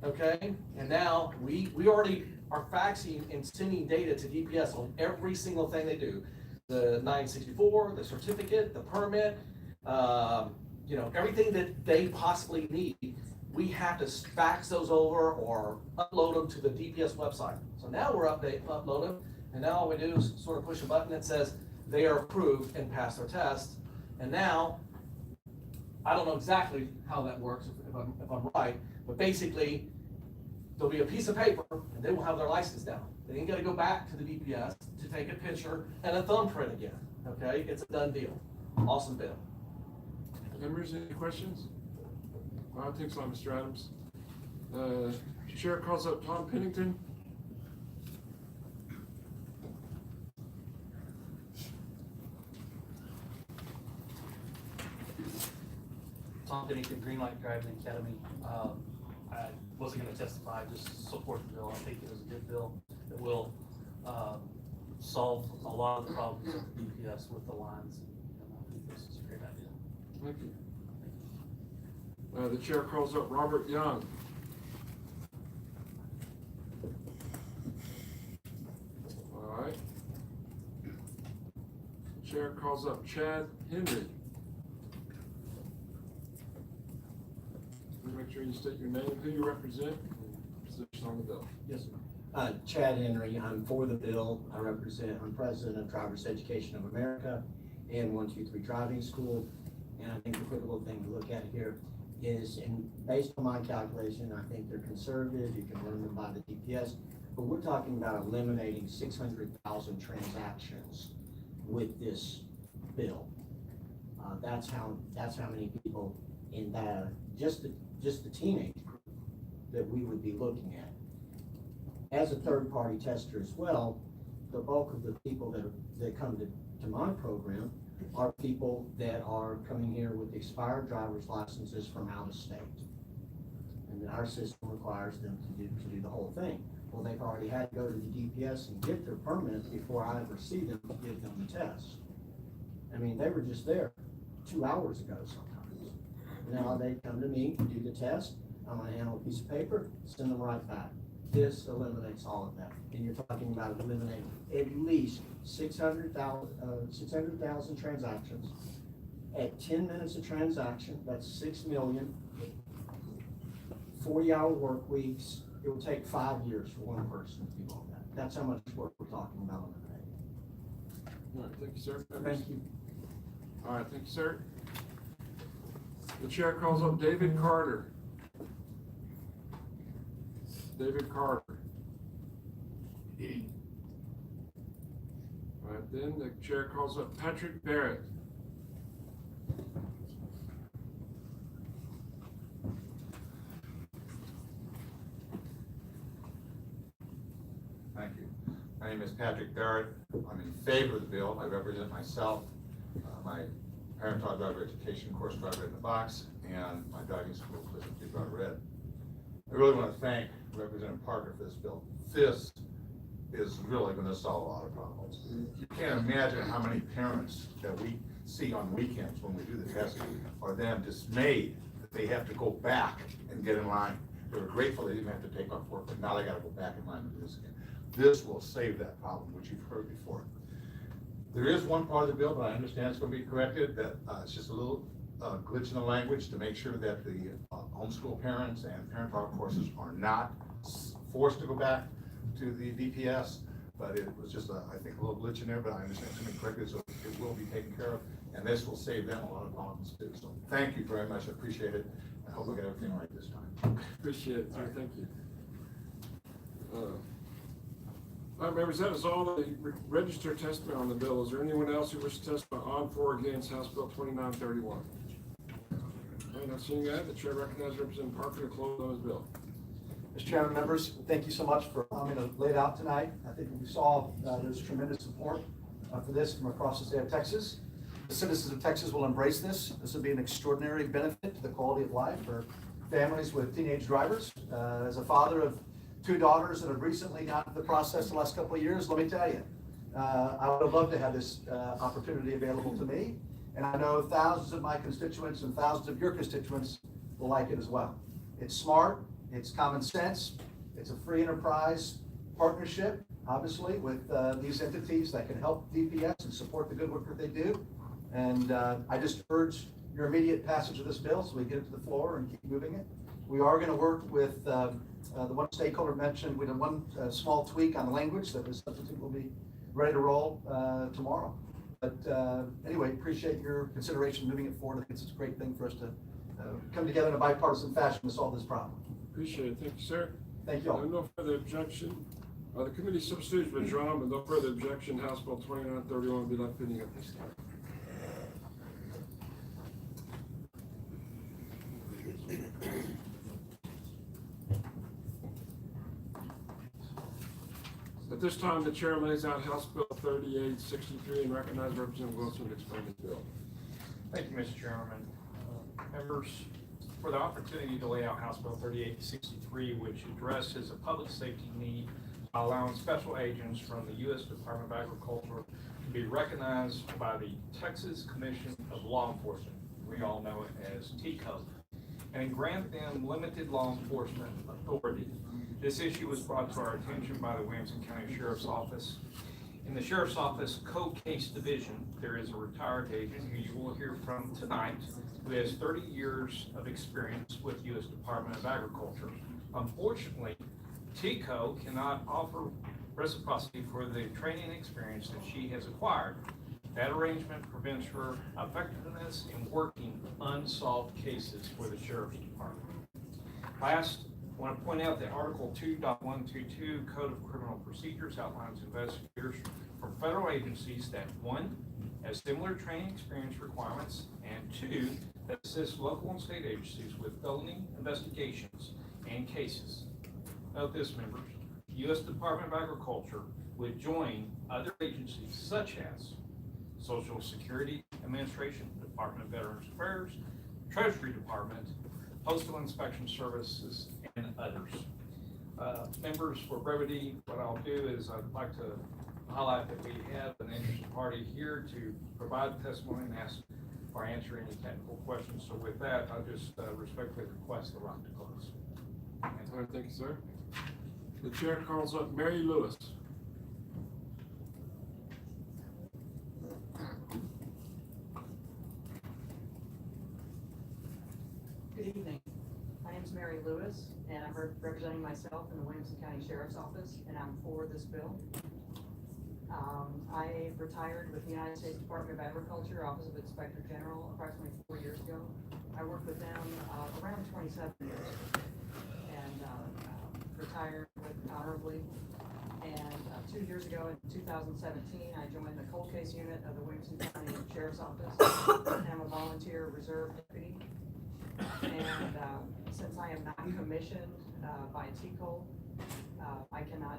okay? And now we already are faxing and sending data to DPS on every single thing they do. The 964, the certificate, the permit, you know, everything that they possibly need. We have to fax those over or upload them to the DPS website. So now we're upload them, and now all we do is sort of push a button that says they are approved and passed their test. And now, I don't know exactly how that works, if I'm right, but basically, there'll be a piece of paper, and they will have their license down. They ain't gotta go back to the DPS to take a picture and a thumbprint again, okay? It's a done deal. Awesome bill. Members, any questions? I think so, Mr. Adams. Chair calls up Tom Pennington. Tom Pennington, Greenlight Driving Academy. I wasn't gonna testify, just support the bill. I think it is a good bill. It will, solve a lot of the problems with DPS with the lines. And I think this is a great idea. Thank you. The chair calls up Robert Young. All right. The chair calls up Chad Henry. Make sure you state your name, who you represent, and position on the bill. Yes, sir. Chad Henry, I'm for the bill. I'm president of Drivers Education of America and 123 Driving School. And I think the critical thing to look at here is, and based on my calculation, I think they're conservative. You can learn them by the DPS, but we're talking about eliminating 600,000 transactions with this bill. That's how many people in that, just the teenage group that we would be looking at. As a third-party tester as well, the bulk of the people that come to my program are people that are coming here with expired driver's licenses from out of state. And our system requires them to do the whole thing. Well, they've already had to go to the DPS and get their permit before I ever see them to give them the test. I mean, they were just there 2 hours ago sometimes. Now they come to me to do the test. I'm gonna handle a piece of paper, send them right back. This eliminates all of that. And you're talking about eliminating at least 600,000 transactions. At 10 minutes a transaction, that's 6 million. 40-hour work weeks. It will take 5 years for one person to do all that. That's how much work we're talking about on the day. All right, thank you, sir. Thank you. All right, thank you, sir. The chair calls up David Carter. David Carter. All right, then the chair calls up Patrick Barrett. Thank you. My name is Patrick Barrett. I'm in favor of the bill. I represent myself, my parent taught driver education course driver in the box, and my driving school collision free driver red. I really want to thank Representative Parker for this bill. This is really going to solve a lot of problems. You can't imagine how many parents that we see on weekends when we do the testing are then dismayed that they have to go back and get in line. They were grateful they didn't have to take off work, but now they got to go back in line and do this again. This will save that problem, which you've heard before. There is one part of the bill that I understand is going to be corrected, that it's just a little glitch in the language to make sure that the homeschool parents and parent talk courses are not forced to go back to the DPS, but it was just, I think, a little glitch in there, but I understand it's going to be corrected, so it will be taken care of, and this will save them a lot of problems too. So thank you very much, I appreciate it. I hope we get everything right this time. Appreciate it, sir. Thank you. All right, members, that is all the registered testimony on the bill. Is there anyone else who wishes to testify on, for, or against House Bill 2931? All right, not seeing that, the chair recognizes Representative Parker to close on his bill. Mr. Chairman, members, thank you so much for allowing me to lay it out tonight. I think we saw there's tremendous support for this from across the state of Texas. The citizens of Texas will embrace this. This will be an extraordinary benefit to the quality of life for families with teenage drivers. As a father of two daughters that have recently gotten the process the last couple of years, let me tell you, I would have loved to have this opportunity available to me. And I know thousands of my constituents and thousands of your constituents will like it as well. It's smart, it's common sense, it's a free enterprise partnership, obviously, with these entities that can help DPS and support the good work that they do. And I just urge your immediate passage of this bill so we get it to the floor and keep moving it. We are going to work with the one stakeholder mentioned. We did one small tweak on the language that the substitute will be ready to roll tomorrow. But anyway, appreciate your consideration moving it forward. I think it's a great thing for us to come together in a bipartisan fashion to solve this problem. Appreciate it. Thank you, sir. Thank you all. No further objection. The committee substitutes withdrawn, with no further objection. House Bill 2931 will be left pending at this time. At this time, the chair lays out House Bill 3863 and recognizes Representative Wilson to explain the bill. Thank you, Mr. Chairman. Members, for the opportunity to lay out House Bill 3863, which addresses a public safety need by allowing special agents from the U.S. Department of Agriculture to be recognized by the Texas Commission of Law Enforcement, we all know it as TCO, and grant them limited law enforcement authority. This issue was brought to our attention by the Williamson County Sheriff's Office. In the Sheriff's Office Cold Case Division, there is a retired agent who you will hear from tonight who has 30 years of experience with U.S. Department of Agriculture. Unfortunately, TCO cannot offer reciprocity for the training and experience that she has acquired. That arrangement prevents her effectiveness in working unsolved cases for the Sheriff's Department. Last, I want to point out that Article 2.122 Code of Criminal Procedures outlines investigators from federal agencies that, one, have similar training experience requirements, and two, that assist local and state agencies with felony investigations and cases. Note this, members, the U.S. Department of Agriculture would join other agencies such as Social Security Administration, Department of Veterans Affairs, Treasury Department, Postal Inspection Services, and others. Members, for brevity, what I'll do is I'd like to highlight that we have an interested party here to provide testimony and ask or answer any technical questions. So with that, I'll just respectfully request the right to close. All right, thank you, sir. The chair calls up Mary Lewis. Good evening. My name is Mary Lewis, and I'm representing myself in the Williamson County Sheriff's Office, and I'm for this bill. I retired with the United States Department of Agriculture, Office of Inspector General, approximately 4 years ago. I worked with them around 27 years, and retired honorably. And 2 years ago, in 2017, I joined the cold case unit of the Williamson County Sheriff's Office, and I'm a volunteer reserve deputy. And since I am not commissioned by TCO, I cannot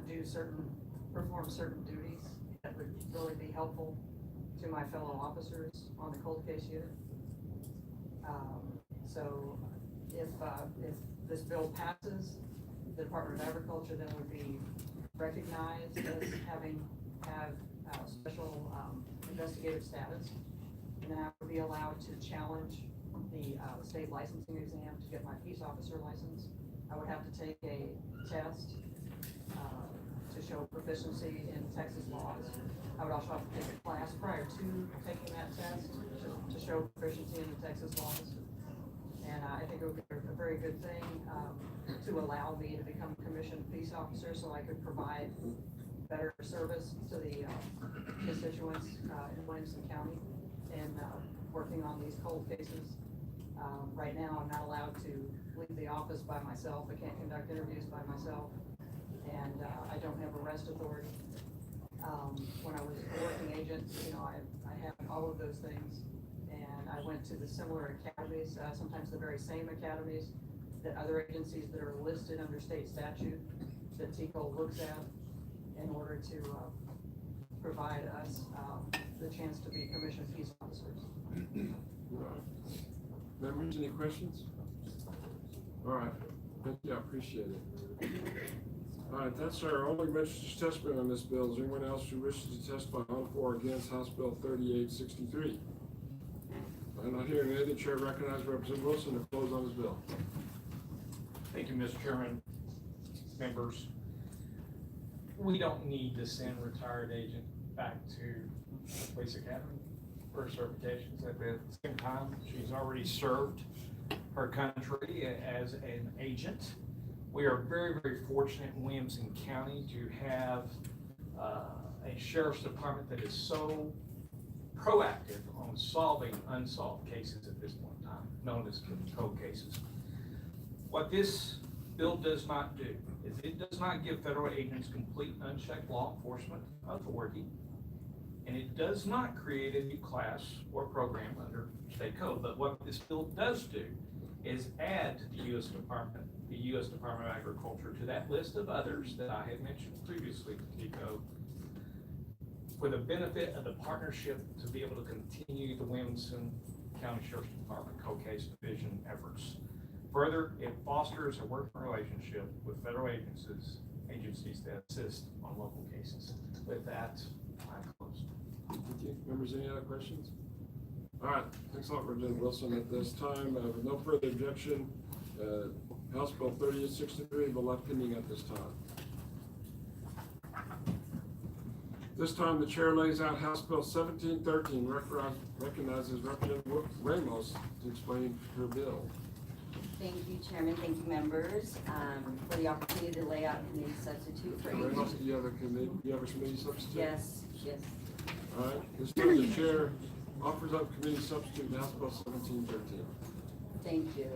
perform certain duties that would really be helpful to my fellow officers on the cold case unit. So if this bill passes, the Department of Agriculture then would be recognized as having special investigative status, and then I would be allowed to challenge the state licensing exam to get my peace officer license. I would have to take a test to show proficiency in Texas laws. I would also have to take a class prior to taking that test to show proficiency in the Texas laws. And I think it would be a very good thing to allow me to become a commissioned peace officer so I could provide better service to the constituents in Williamson County and working on these cold cases. Right now, I'm not allowed to leave the office by myself. I can't conduct interviews by myself, and I don't have arrest authority. When I was a working agent, I had all of those things, and I went to the similar academies, sometimes the very same academies that other agencies that are listed under state statute that TCO looks at in order to provide us the chance to be commissioned peace officers. Members, any questions? All right, thank you, I appreciate it. All right, that's our only registered testimony on this bill. Is there anyone else who wishes to testify on or against House Bill 3863? I'm not hearing anything. Chair recognizes Representative Wilson to close on this bill. Thank you, Mr. Chairman, members. We don't need to send retired agent back to police academy for certifications. At the same time, she's already served her country as an agent. We are very, very fortunate in Williamson County to have a sheriff's department that is so proactive on solving unsolved cases at this point in time, known as cold cases. What this bill does not do is it does not give federal agents complete unchecked law enforcement authority, and it does not create a new class or program under state code. But what this bill does do is add the U.S. Department of Agriculture to that list of others that I had mentioned previously to TICO, for the benefit of the partnership to be able to continue the Williamson County Sheriff's Department cold case division efforts. Further, it fosters a working relationship with federal agencies that assist on local cases. With that, I close. Thank you. Members, any other questions? All right, thanks a lot, Representative Wilson. At this time, with no further objection, House Bill 3863 will be left pending at this time. This time, the chair lays out House Bill 1713, recognizes Representative Ramos to explain her bill. Thank you, Chairman. Thank you, members, for the opportunity to lay out committee substitute for agent. Ramos, do you have a committee substitute? Yes, yes. All right, this time the chair offers up committee substitute to House Bill 1713. Thank you.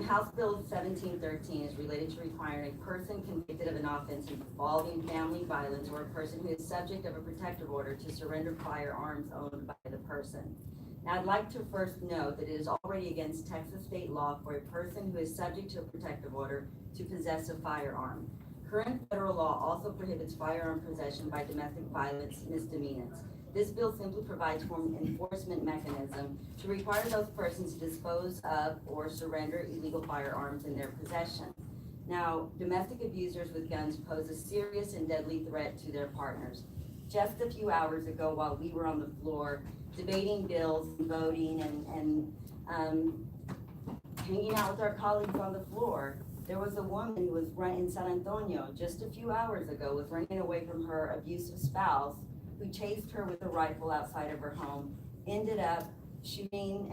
House Bill 1713 is related to requiring a person convicted of an offense involving family violence or a person who is subject of a protective order to surrender firearms owned by the person. Now, I'd like to first note that it is already against Texas state law for a person who is subject to a protective order to possess a firearm. Current federal law also prohibits firearm possession by domestic violence misdemeanors. This bill simply provides for an enforcement mechanism to require those persons to dispose of or surrender illegal firearms in their possession. Now, domestic abusers with guns pose a serious and deadly threat to their partners. Just a few hours ago, while we were on the floor debating bills and voting and hanging out with our colleagues on the floor, there was a woman who was running in San Antonio just a few hours ago, was running away from her abusive spouse, who chased her with a rifle outside of her home, ended up shooting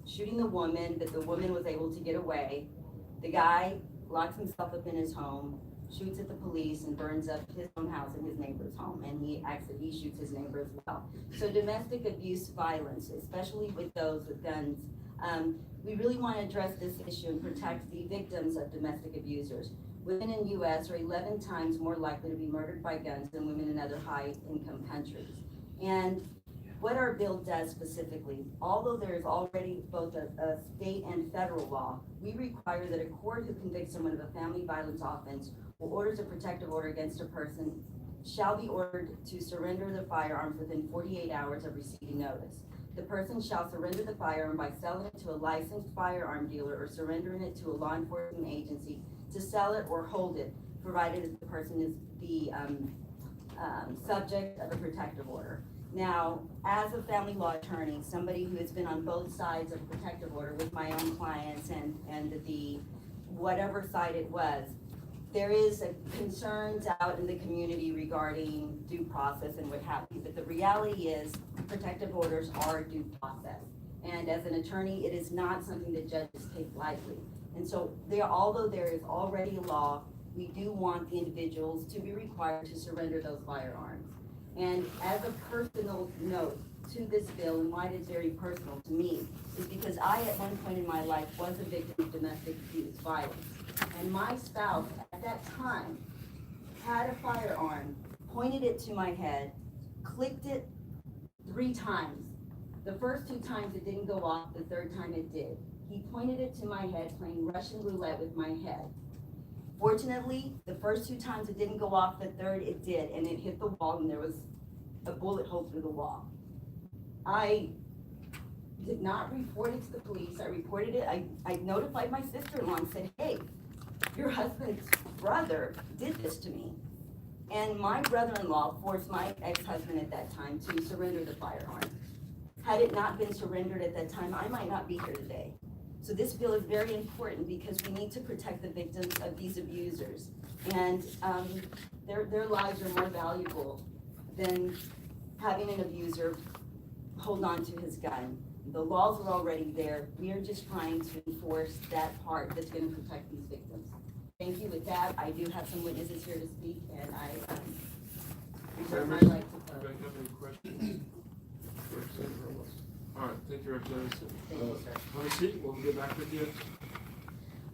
shooting the woman, but the woman was able to get away. The guy locks himself up in his home, shoots at the police, and burns up his own house and his neighbor's home, and he shoots his neighbor as well. So domestic abuse violence, especially with those with guns, we really want to address this issue and protect the victims of domestic abusers. Women in U.S. are 11 times more likely to be murdered by guns than women in other high-income countries. And what our bill does specifically, although there is already both a state and federal law, we require that a court who convicts someone of a family violence offense or orders a protective order against a person shall be ordered to surrender the firearms within 48 hours of receiving notice. The person shall surrender the firearm by selling it to a licensed firearm dealer or surrendering it to a law enforcement agency to sell it or hold it, provided that the person is the subject of a protective order. Now, as a family law attorney, somebody who has been on both sides of a protective order with my own clients and the whatever side it was, there is concerns out in the community regarding due process and what have you, but the reality is protective orders are due process. And as an attorney, it is not something that judges take lightly. And so although there is already a law, we do want the individuals to be required to surrender those firearms. And as a personal note to this bill, and why it is very personal to me, is because I, at one point in my life, was a victim of domestic abuse violence. And my spouse, at that time, had a firearm, pointed it to my head, clicked it 3 times. The first 2 times it didn't go off, the 3rd time it did. He pointed it to my head, playing Russian roulette with my head. Fortunately, the first 2 times it didn't go off, the 3rd it did, and it hit the wall, and there was a bullet hole through the wall. I did not report it to the police. I reported it. I notified my sister-in-law and said, hey, your husband's brother did this to me. And my brother-in-law forced my ex-husband at that time to surrender the firearm. Had it not been surrendered at that time, I might not be here today. So this bill is very important because we need to protect the victims of these abusers. And their lives are more valuable than having an abuser hold on to his gun. The laws are already there. We are just trying to enforce that part that's gonna protect these victims. Thank you. With that, I do have some witnesses here to speak, and I reserve my right to close. Anybody have any questions? Representative Ramos. All right, thank you, Representative. Thank you, sir. Have a seat, we'll get back with you.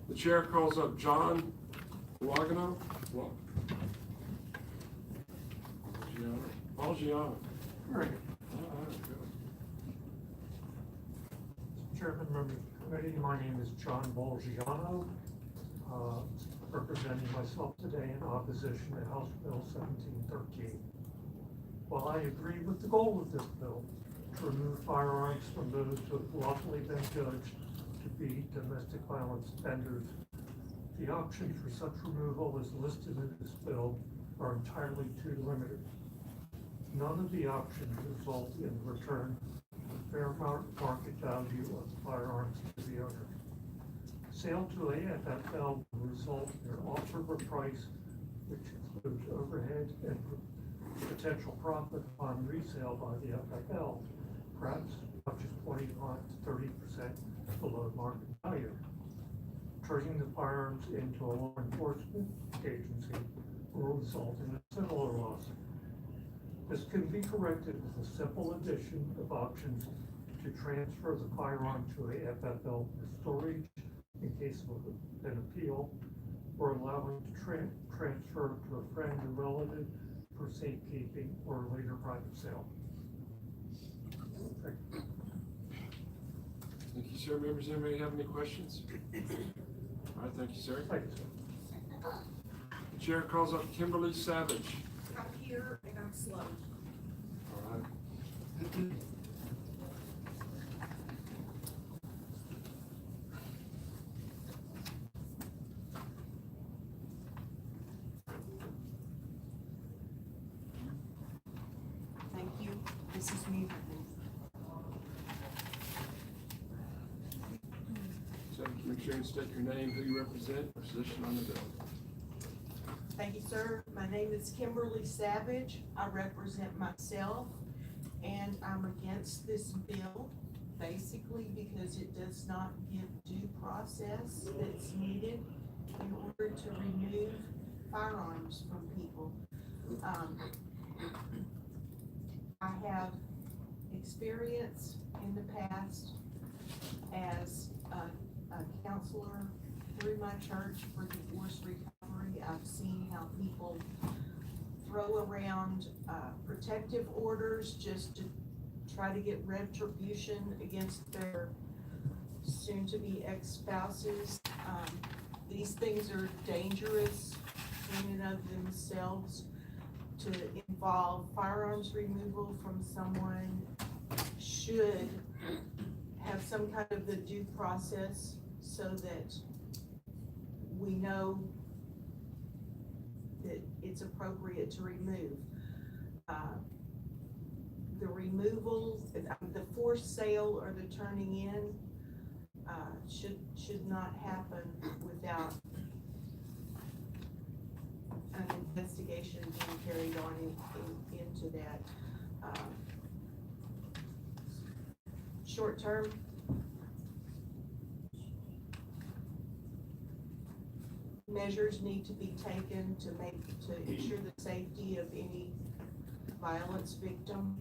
The chair calls up John Logano. Algiano. Right. All right, good. Chairman, members of the committee, my name is John Bolgiano, representing myself today in opposition to House Bill 1713. While I agree with the goal of this bill, to remove firearms from those who have lawfully been judged to be domestic violence offenders, the options for such removal as listed in this bill are entirely too limited. None of the options result in the return of fair market value of firearms to the owner. Sale to a FFL will result in an offer of a price which includes overhead and potential profit on resale by the FFL, perhaps as much as 25 to 30% below market value. Turning the firearms into a law enforcement agency will result in a similar loss. This can be corrected with a simple addition of options to transfer the firearm to a FFL for storage in case of an appeal, or allowing to transfer to a friend or relative for safekeeping or later private sale. Thank you. Thank you, sir. Members, anybody have any questions? All right, thank you, sir. Thank you, sir. The chair calls up Kimberly Savage. I'm here and I'm slow. All right. Thank you. This is me. So make sure you state your name, who you represent, position on the bill. Thank you, sir. My name is Kimberly Savage. I represent myself, and I'm against this bill, basically because it does not give due process that's needed in order to remove firearms from people. I have experience in the past as a counselor through my church for divorce recovery. I've seen how people throw around protective orders just to try to get retribution against their soon-to-be ex-spouses. These things are dangerous in and of themselves. To involve firearms removal from someone should have some kind of the due process so that we know that it's appropriate to remove. The removal, the forced sale or the turning in should not happen without an investigation being carried on into that. Short term, measures need to be taken to ensure the safety of any violence victim,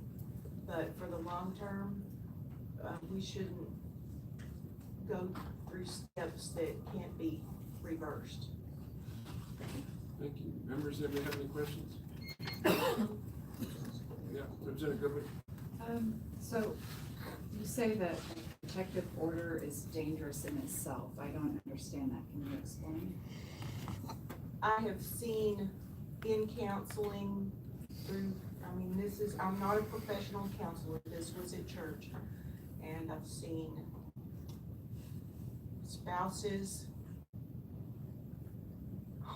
but for the long term, we shouldn't go through steps that can't be reversed. Thank you. Members, anybody have any questions? Yeah, Representative Goodwin. So you say that a protective order is dangerous in itself. I don't understand that. Can you explain? I have seen in counseling through, I'm not a professional counselor, this was at church, and I've seen spouses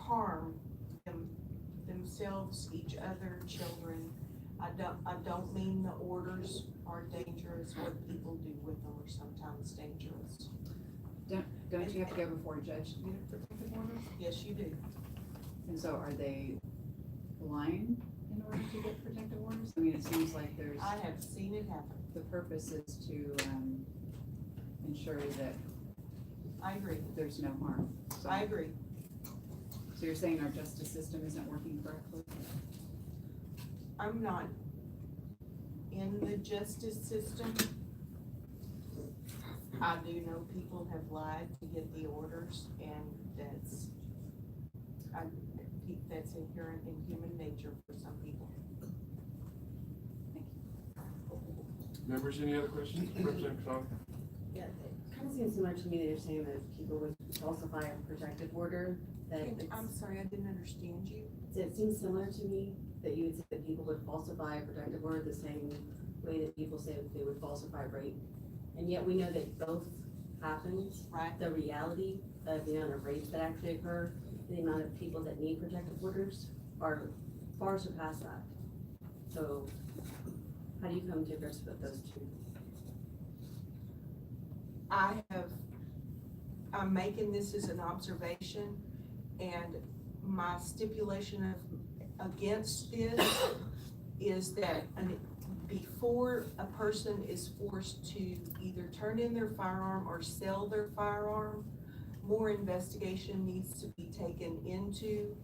harm themselves, each other, children. I don't mean the orders are dangerous, what people do with them are sometimes dangerous. Don't you have to go before a judge to get a protective order? Yes, you do. And so are they lying in order to get protective orders? I mean, it seems like there's. I have seen it happen. The purpose is to ensure that. I agree. There's no harm. So, I agree. So you're saying our justice system isn't working correctly? I'm not in the justice system. I do know people have lied to get the orders, and that's inherent in human nature for some people. Members, any other questions? Representative Cloud? Yeah, it kind of seems similar to me that you're saying that people would falsify a protective order, that I'm sorry, I didn't understand you. it seems similar to me that you would say that people would falsify a protective order the same way that people say that they would falsify rape. And yet we know that both happens. Right. The reality of the amount of rapes that actually occur, the amount of people that need protective orders are far surpass that. So how do you come to grips with those two? I'm making this as an observation, and my stipulation against this is that before a person is forced to either turn in their firearm or sell their firearm, more investigation needs to be taken into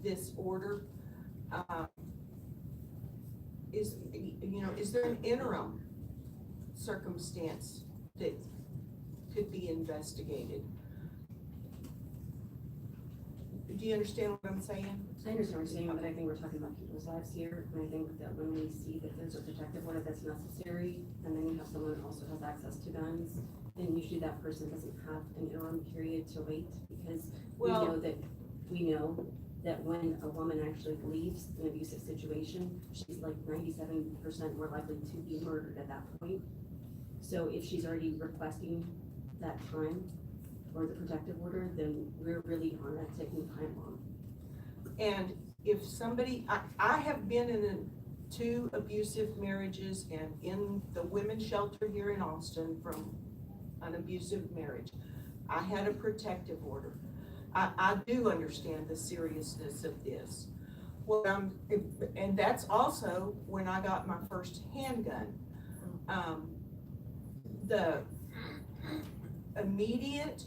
this order. Is there an interim circumstance that could be investigated? Do you understand what I'm saying? I understand what you're saying, but I think we're talking about people's lives here, and I think that when we see that there's a protective order that's necessary, and then you have someone who also has access to guns, then usually that person doesn't have an interim period to wait, because we know that when a woman actually leaves an abusive situation, she's like 97% more likely to be murdered at that point. So if she's already requesting that time or the protective order, then we're really on that taking time bomb. And if somebody, I have been in 2 abusive marriages and in the women's shelter here in Austin from an abusive marriage. I had a protective order. I do understand the seriousness of this. And that's also when I got my first handgun. The immediate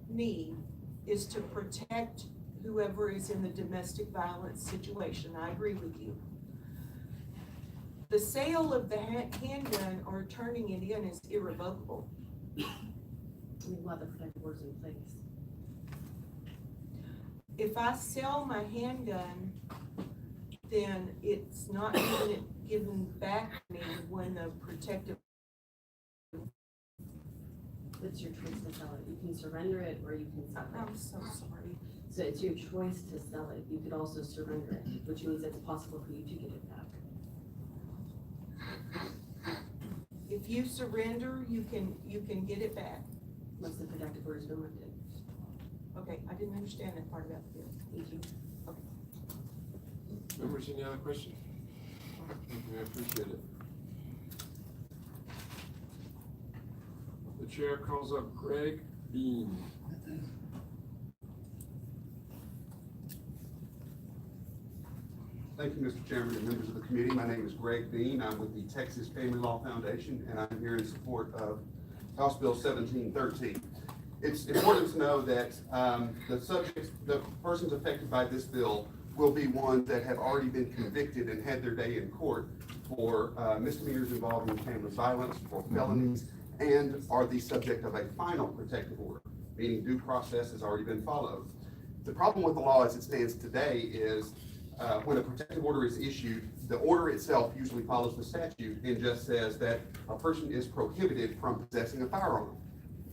need is to protect whoever is in the domestic violence situation. I agree with you. The sale of the handgun or turning it in is irrevocable. We want the protective orders in place. If I sell my handgun, then it's not given back to me when the protective. It's your choice to sell it. You can surrender it or you can sell it. I'm so sorry. So it's your choice to sell it. You could also surrender it, which means it's possible for you to get it back. If you surrender, you can get it back. Once the protective order's been lifted. Okay, I didn't understand that part about the bill. Thank you. Okay. Members, any other questions? Thank you, I appreciate it. The chair calls up Greg Bean. Thank you, Mr. Chairman and members of the committee. My name is Greg Bean. I'm with the Texas Family Law Foundation, and I'm here in support of House Bill 1713. It's important to know that the persons affected by this bill will be ones that have already been convicted and had their day in court for misdemeanors involving family violence, for felonies, and are the subject of a final protective order, meaning due process has already been followed. The problem with the law as it stands today is when a protective order is issued, the order itself usually follows the statute and just says that a person is prohibited from possessing a firearm.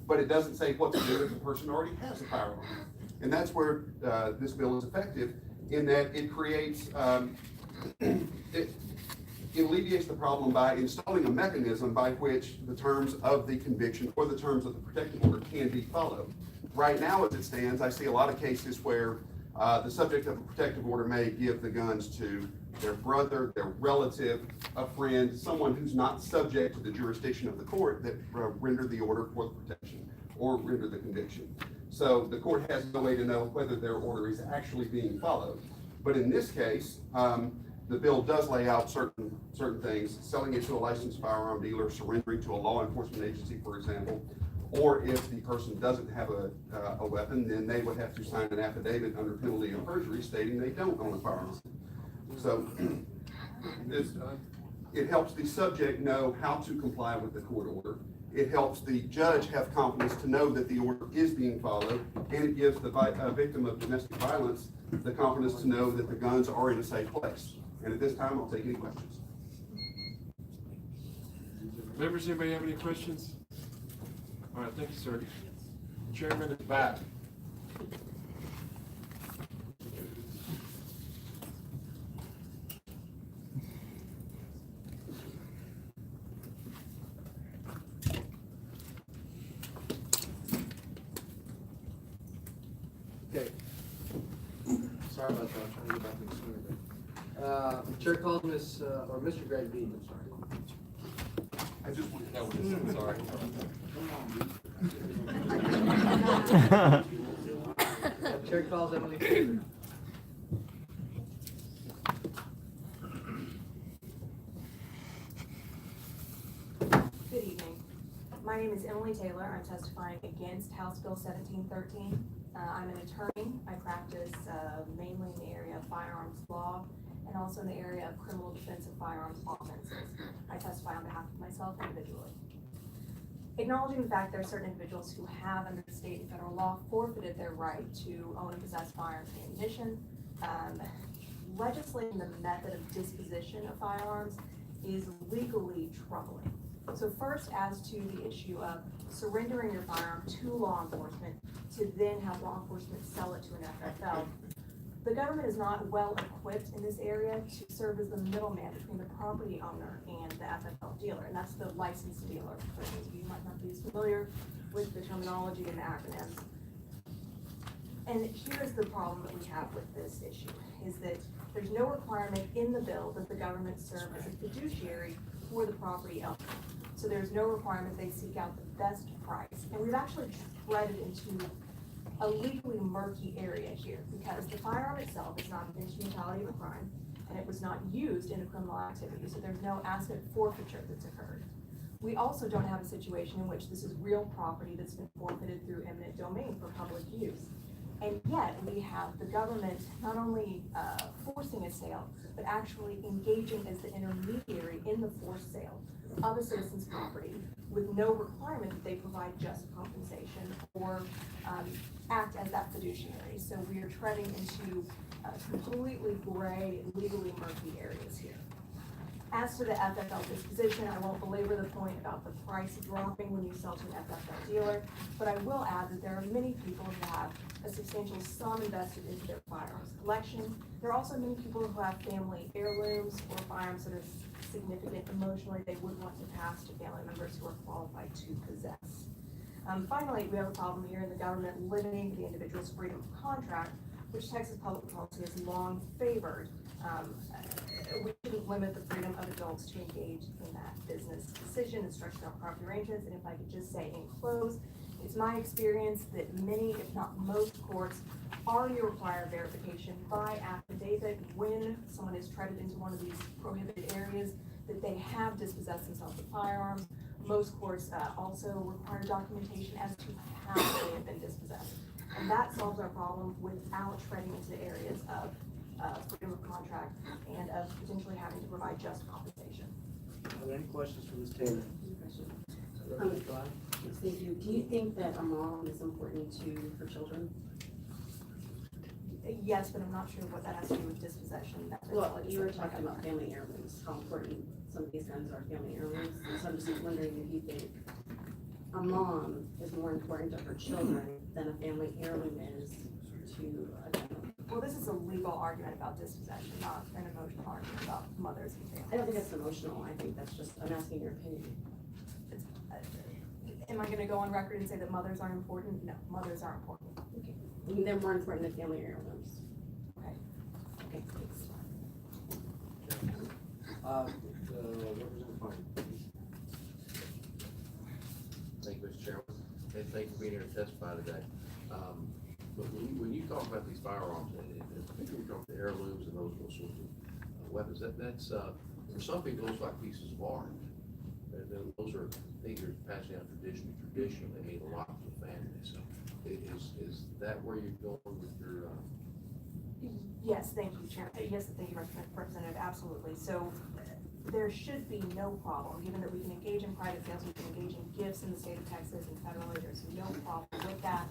But it doesn't say what to do if the person already has a firearm. And that's where this bill is effective, in that it creates, it alleviates the problem by installing a mechanism by which the terms of the conviction or the terms of the protective order can be followed. Right now, as it stands, I see a lot of cases where the subject of a protective order may give the guns to their brother, their relative, a friend, someone who's not subject to the jurisdiction of the court that rendered the order for the protection or rendered the conviction. So the court has no way to know whether their order is actually being followed. But in this case, the bill does lay out certain things: selling it to a licensed firearm dealer, surrendering to a law enforcement agency, for example, or if the person doesn't have a weapon, then they would have to sign an affidavit under penalty of perjury stating they don't own a firearm. So it helps the subject know how to comply with the court order. It helps the judge have confidence to know that the order is being followed, and it gives the victim of domestic violence the confidence to know that the guns are in a safe place. And at this time, I'll take any questions. Members, anybody have any questions? All right, thank you, sir. Chairman is back. Okay. Sorry about that, I'm trying to get back in the swing of it. Chair calls Mr. Greg Bean, I'm sorry. I just want to know what it is, sorry. Chair calls Emily Taylor. Good evening. My name is Emily Taylor. I'm testifying against House Bill 1713. I'm an attorney. I practice mainly in the area of firearms law and also in the area of criminal defense of firearms offenses. I testify on behalf of myself individually. Acknowledging the fact there are certain individuals who have, under state and federal law, forfeited their right to own and possess firearms and ammunition, legislating the method of disposition of firearms is legally troubling. So first, as to the issue of surrendering your firearm to law enforcement to then have law enforcement sell it to an FFL, the government is not well equipped in this area to serve as the middleman between the property owner and the FFL dealer, and that's the licensed dealer. For those of you who might not be as familiar with the terminology and the acronyms. And here's the problem that we have with this issue, is that there's no requirement in the bill that the government serve as a fiduciary for the property owner. So there's no requirement they seek out the best price. And we've actually threaded into a legally murky area here, because the firearm itself is not an instrumentality of a crime, and it was not used in a criminal activity, so there's no asset forfeiture that's occurred. We also don't have a situation in which this is real property that's been forfeited through eminent domain for public use. And yet we have the government not only forcing a sale, but actually engaging as the intermediary in the forced sale of a citizen's property with no requirement that they provide just compensation or act as that fiduciary. So we are treading into completely gray, legally murky areas here. As to the FFL disposition, I won't belabor the point about the price dropping when you sell to an FFL dealer, but I will add that there are many people who have a substantial sum invested into their firearms collection. There are also many people who have family heirlooms or firearms that are significant emotionally they would want to pass to family members who are qualified to possess. Finally, we have a problem here in the government limiting the individual's freedom of contract, which Texas public policy has long favored. We shouldn't limit the freedom of adults to engage in that business decision and structure out property arrangements. And if I could just say in close, it's my experience that many, if not most courts, already require verification by affidavit when someone is treaded into one of these prohibited areas that they have dispossessed themselves of firearms. Most courts also require documentation as to how they have been dispossessed. And that solves our problem without treading into areas of freedom of contract and of potentially having to provide just compensation. Are there any questions for Ms. Taylor? Yes, thank you. Do you think that a mom is important for children? Yes, but I'm not sure what that has to do with dispossession. Well, you were talking about family heirlooms, how important some of these guns are family heirlooms. So I'm just wondering if you think a mom is more important to her children than a family heirloom is to a child. Well, this is a legal argument about dispossession, not an emotional argument about mothers and families. I don't think that's emotional, I think that's just, I'm asking your opinion. Am I gonna go on record and say that mothers aren't important? No, mothers are important. Okay. I mean, they're more important than family heirlooms. Okay. Okay, thanks. Representative Fine. Thank you, Mr. Chairman, and thank you for being here to testify today. But when you talk about these firearms, and particularly when you talk about heirlooms and those sorts of weapons, that's for some people, those are like pieces of art. And then those are things that are passing down tradition to tradition. They mean a lot to the family. So is that where you're going with your? Yes, thank you, Chair. Yes, thank you, Representative, absolutely. So there should be no problem, given that we can engage in private sales, we can engage in gifts in the state of Texas and federally, there's no problem with that.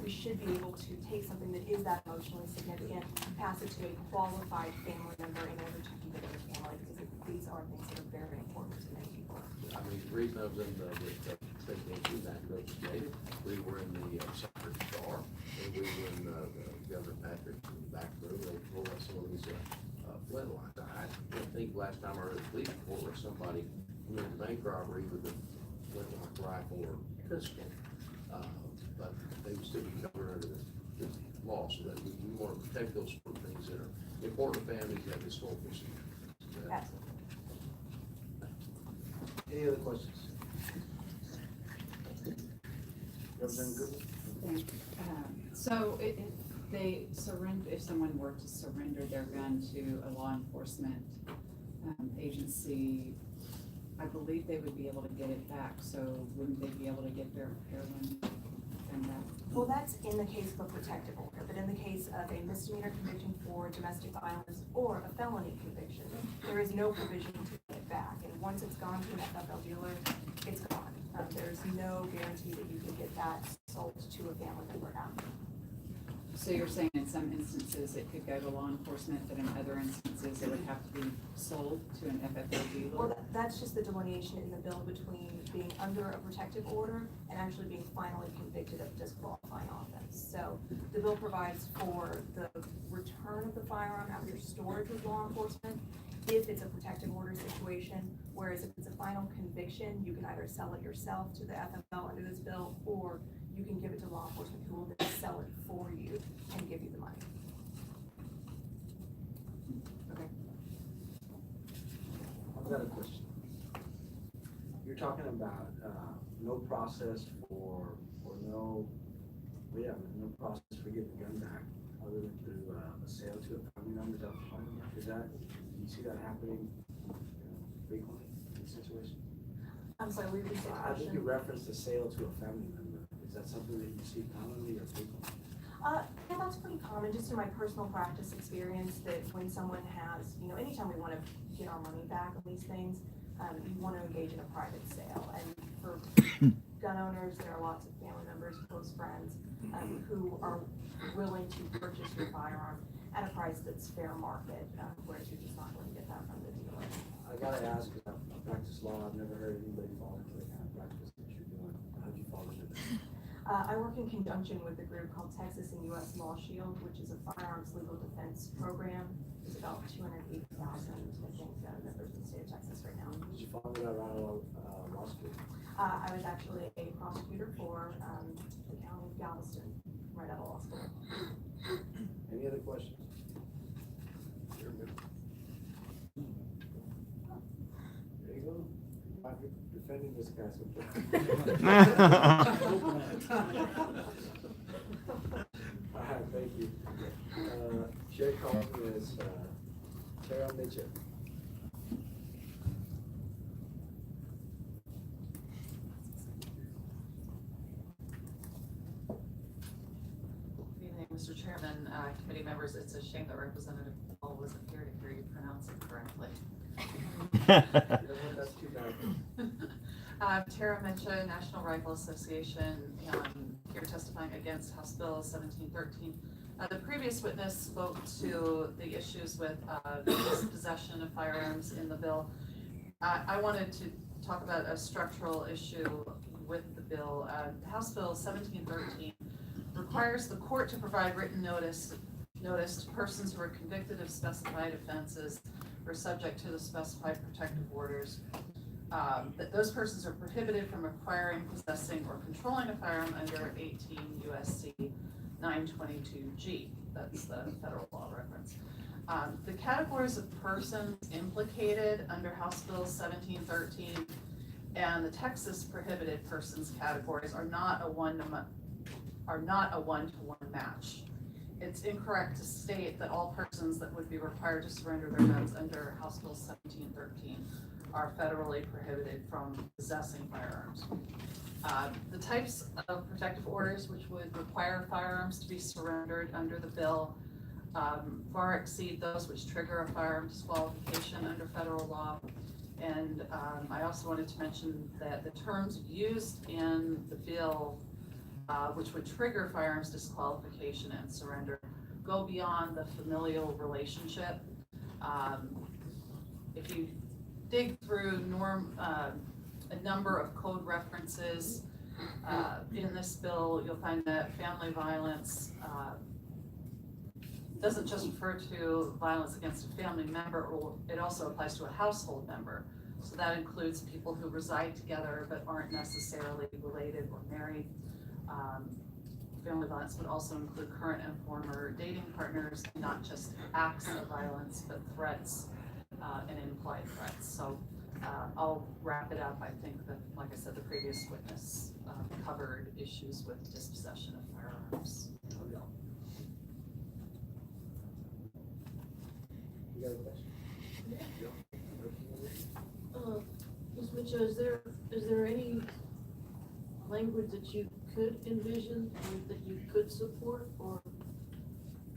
We should be able to take something that is that emotionally significant, pass it to a qualified family member in order to keep it in the family, because these are things that are very important to many people. I mean, the reason I was in the state issue that negotiated, we were in the separate car, and we were in Governor Patrick in the back room. They told us some of these flintlocks. I can't think last time I heard a police report where somebody committed a bank robbery with a flintlock rifle or pistol. But they would still be covered under the law, so that we want to protect those sort of things that are important to families that have historical significance. Absolutely. Any other questions? Representative Goodman? So if they surrender, if someone were to surrender their gun to a law enforcement agency, I believe they would be able to get it back. So wouldn't they be able to get their heirloom and that? Well, that's in the case of a protective order, but in the case of a misdemeanor conviction for domestic violence or a felony conviction, there is no provision to get it back. And once it's gone to an FFL dealer, it's gone. There's no guarantee that you can get that sold to a family member after. So you're saying in some instances it could go to law enforcement, but in other instances it would have to be sold to an FFL dealer? Well, that's just the delineation in the bill between being under a protective order and actually being finally convicted of disqualifying offense. So the bill provides for the return of the firearm after storage with law enforcement if it's a protective order situation, whereas if it's a final conviction, you can either sell it yourself to the FFL under this bill, or you can give it to law enforcement who will then sell it for you and give you the money. Okay. I've got a question. You're talking about no process for no process for getting the gun back other than through a sale to a family member. Do you see that happening frequently in this situation? I'm sorry, we repeat the I think you question. referenced a sale to a family member. Is that something that you see commonly or frequently? Yeah, that's pretty common, just in my personal practice experience, that when someone has, anytime we want to get our money back on these things, you want to engage in a private sale. And for gun owners, there are lots of family members, close friends, who are willing to purchase your firearm at a price that's fair market, whereas you're just not going to get that from the dealer. I gotta ask, because I practice law, I've never heard anybody fall into the kind of practice that you're doing. How did you fall into that? I work in conjunction with a group called Texas and U.S. Law Shield, which is a firearms legal defense program. There's about 280,000, I think, members in the state of Texas right now. Did you fall into that law school? I was actually a prosecutor for the county of Galveston, right out of law school. Any other questions? There you go. I'm defending this guy All right, thank you. Chair calls me as Tara Mitchell. Good evening, Mr. Chairman, committee members. It's a shame that Representative Paul wasn't here to hear you pronounce it correctly. That's too bad. Tara Mitchell, National Rifle Association, here testifying against House Bill 1713. The previous witness spoke to the issues with dispossession of firearms in the bill. I wanted to talk about a structural issue with the bill. House Bill 1713 requires the court to provide written notice notice to persons who are convicted of specified offenses or subject to the specified protective orders, that those persons are prohibited from acquiring, possessing, or controlling a firearm under 18 USC 922G. That's the federal law reference. The categories of persons implicated under House Bill 1713 and the Texas prohibited persons categories are not a one-to-one match. It's incorrect to state that all persons that would be required to surrender their guns under House Bill 1713 are federally prohibited from possessing firearms. The types of protective orders which would require firearms to be surrendered under the bill far exceed those which trigger a firearm disqualification under federal law. And I also wanted to mention that the terms used in the bill which would trigger firearms disqualification and surrender go beyond the familial relationship. If you dig through a number of code references in this bill, you'll find that family violence doesn't just refer to violence against a family member, it also applies to a household member. So that includes people who reside together but aren't necessarily related or married. Family violence would also include current and former dating partners, not just acts of violence, but threats and implied threats. So I'll wrap it up. I think that, like I said, the previous witness covered issues with dispossession of firearms. You got a question? Ms. Mitchell, is there any language that you could envision or that you could support, or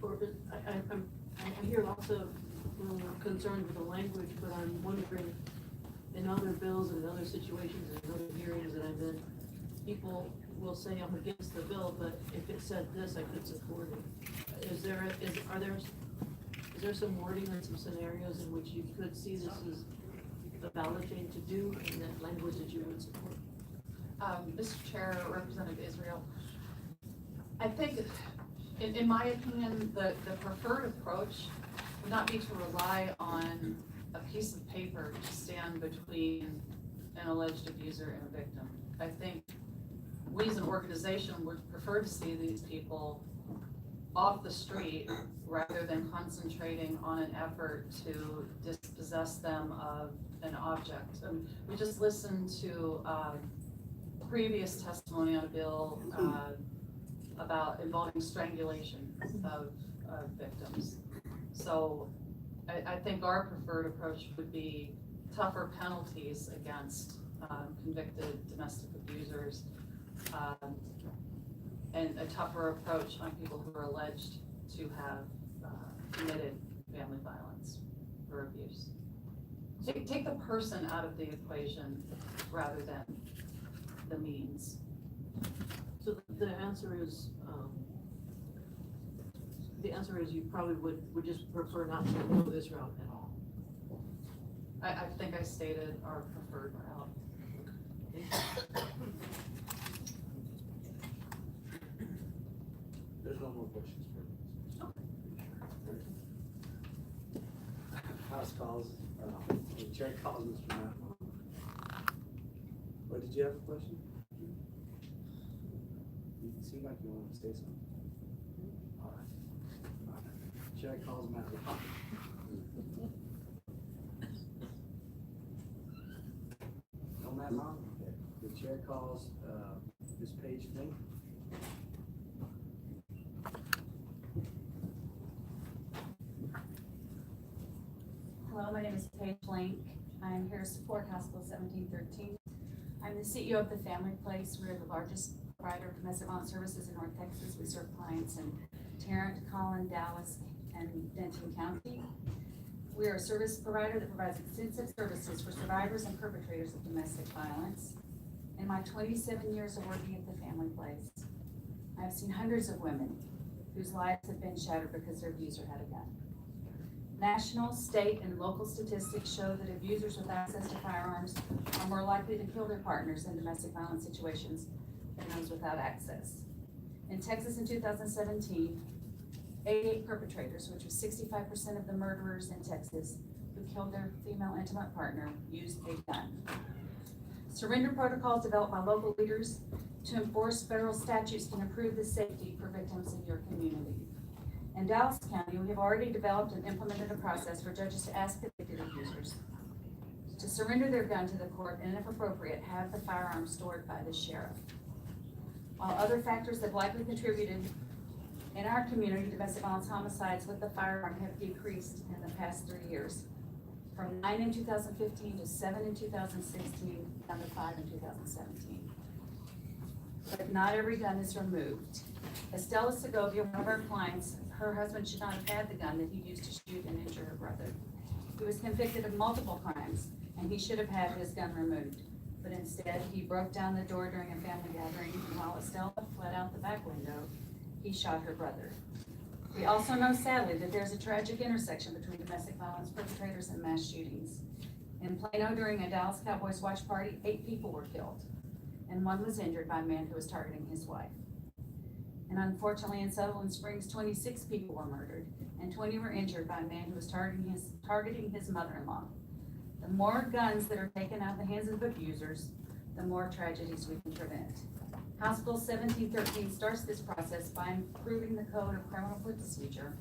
I hear lots of concerns with the language, but I'm wondering, in other bills and in other situations and in other hearings that I'm in, people will say I'm against the bill, but if it said this, I could support it. Is there some wording and some scenarios in which you could see this as a valid thing to do, and that language that you would support? Mr. Chair, Representative Israel, I think, in my opinion, the preferred approach would not be to rely on a piece of paper to stand between an alleged abuser and a victim. I think we as an organization would prefer to see these people off the street rather than concentrating on an effort to dispossess them of an object. We just listened to previous testimony on a bill about involving strangulation of victims. So I think our preferred approach would be tougher penalties against convicted domestic abusers, and a tougher approach on people who are alleged to have committed family violence or abuse. Take the person out of the equation rather than the means. So the answer is you probably would just prefer not to go this route at all. I think I stated our preferred route. There's no more questions for me. House calls, the chair calls Mr. Matt. What, did you have a question? You seem like you want to say something. All right. Chair calls Matt. No Matt Long? Okay. The chair calls Ms. Paige Flink. Hello, my name is Paige Link. I'm here to support House Bill 1713. I'm the CEO of the Family Place. We're the largest provider of domestic violence services in North Texas. We serve clients in Tarrant, Collin, Dallas, and Denton County. We are a service provider that provides extensive services for survivors and perpetrators of domestic violence. In my 27 years of working at the Family Place, I've seen hundreds of women whose lives have been shattered because their abuser had a gun. National, state, and local statistics show that abusers with access to firearms are more likely to kill their partners in domestic violence situations than those without access. In Texas in 2017, 88 perpetrators, which was 65% of the murderers in Texas who killed their female intimate partner, used a gun. Surrender protocols developed by local leaders to enforce federal statutes can improve the safety for victims in your community. In Dallas County, we have already developed and implemented a process for judges to ask convicted abusers to surrender their gun to the court and, if appropriate, have the firearm stored by the sheriff. While other factors have likely contributed in our community, domestic violence homicides with the firearm have decreased in the past 3 years, from 9 in 2015 to 7 in 2016, down to 5 in 2017. But not every gun is removed. Estella Segovia, one of our clients, her husband should not have had the gun that he used to shoot and injure her brother. He was convicted of multiple crimes, and he should have had his gun removed. But instead, he broke down the door during a family gathering, and while Estella fled out the back window, he shot her brother. We also know, sadly, that there's a tragic intersection between domestic violence perpetrators and mass shootings. In Plano, during a Dallas Cowboys watch party, 8 people were killed, and 1 was injured by a man who was targeting his wife. And unfortunately, in Sutherland Springs, 26 people were murdered, and 20 were injured by a man who was targeting his mother-in-law. The more guns that are taken out of the hands of abusers, the more tragedies we can prevent. House Bill 1713 starts this process by improving the code of criminal procedure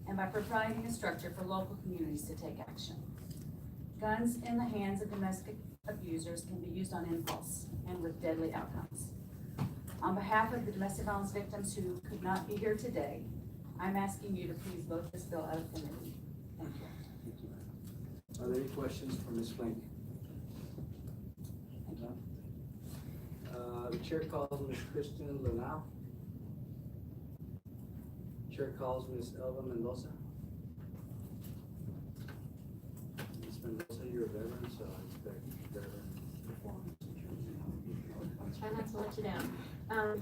and by providing a structure for local communities to take action. Guns in the hands of domestic abusers can be used on impulse and with deadly outcomes. On behalf of the domestic violence victims who could not be here today, I'm asking you to please vote this bill out of committee. Thank you. Thank you. Are there any questions for Ms. Flink? None? The chair calls Ms. Kristen Lanao. Chair calls Ms. Elva Mendoza. Ms. Mendoza, you're a veteran, so I expect veteran performance. Try not to let you down.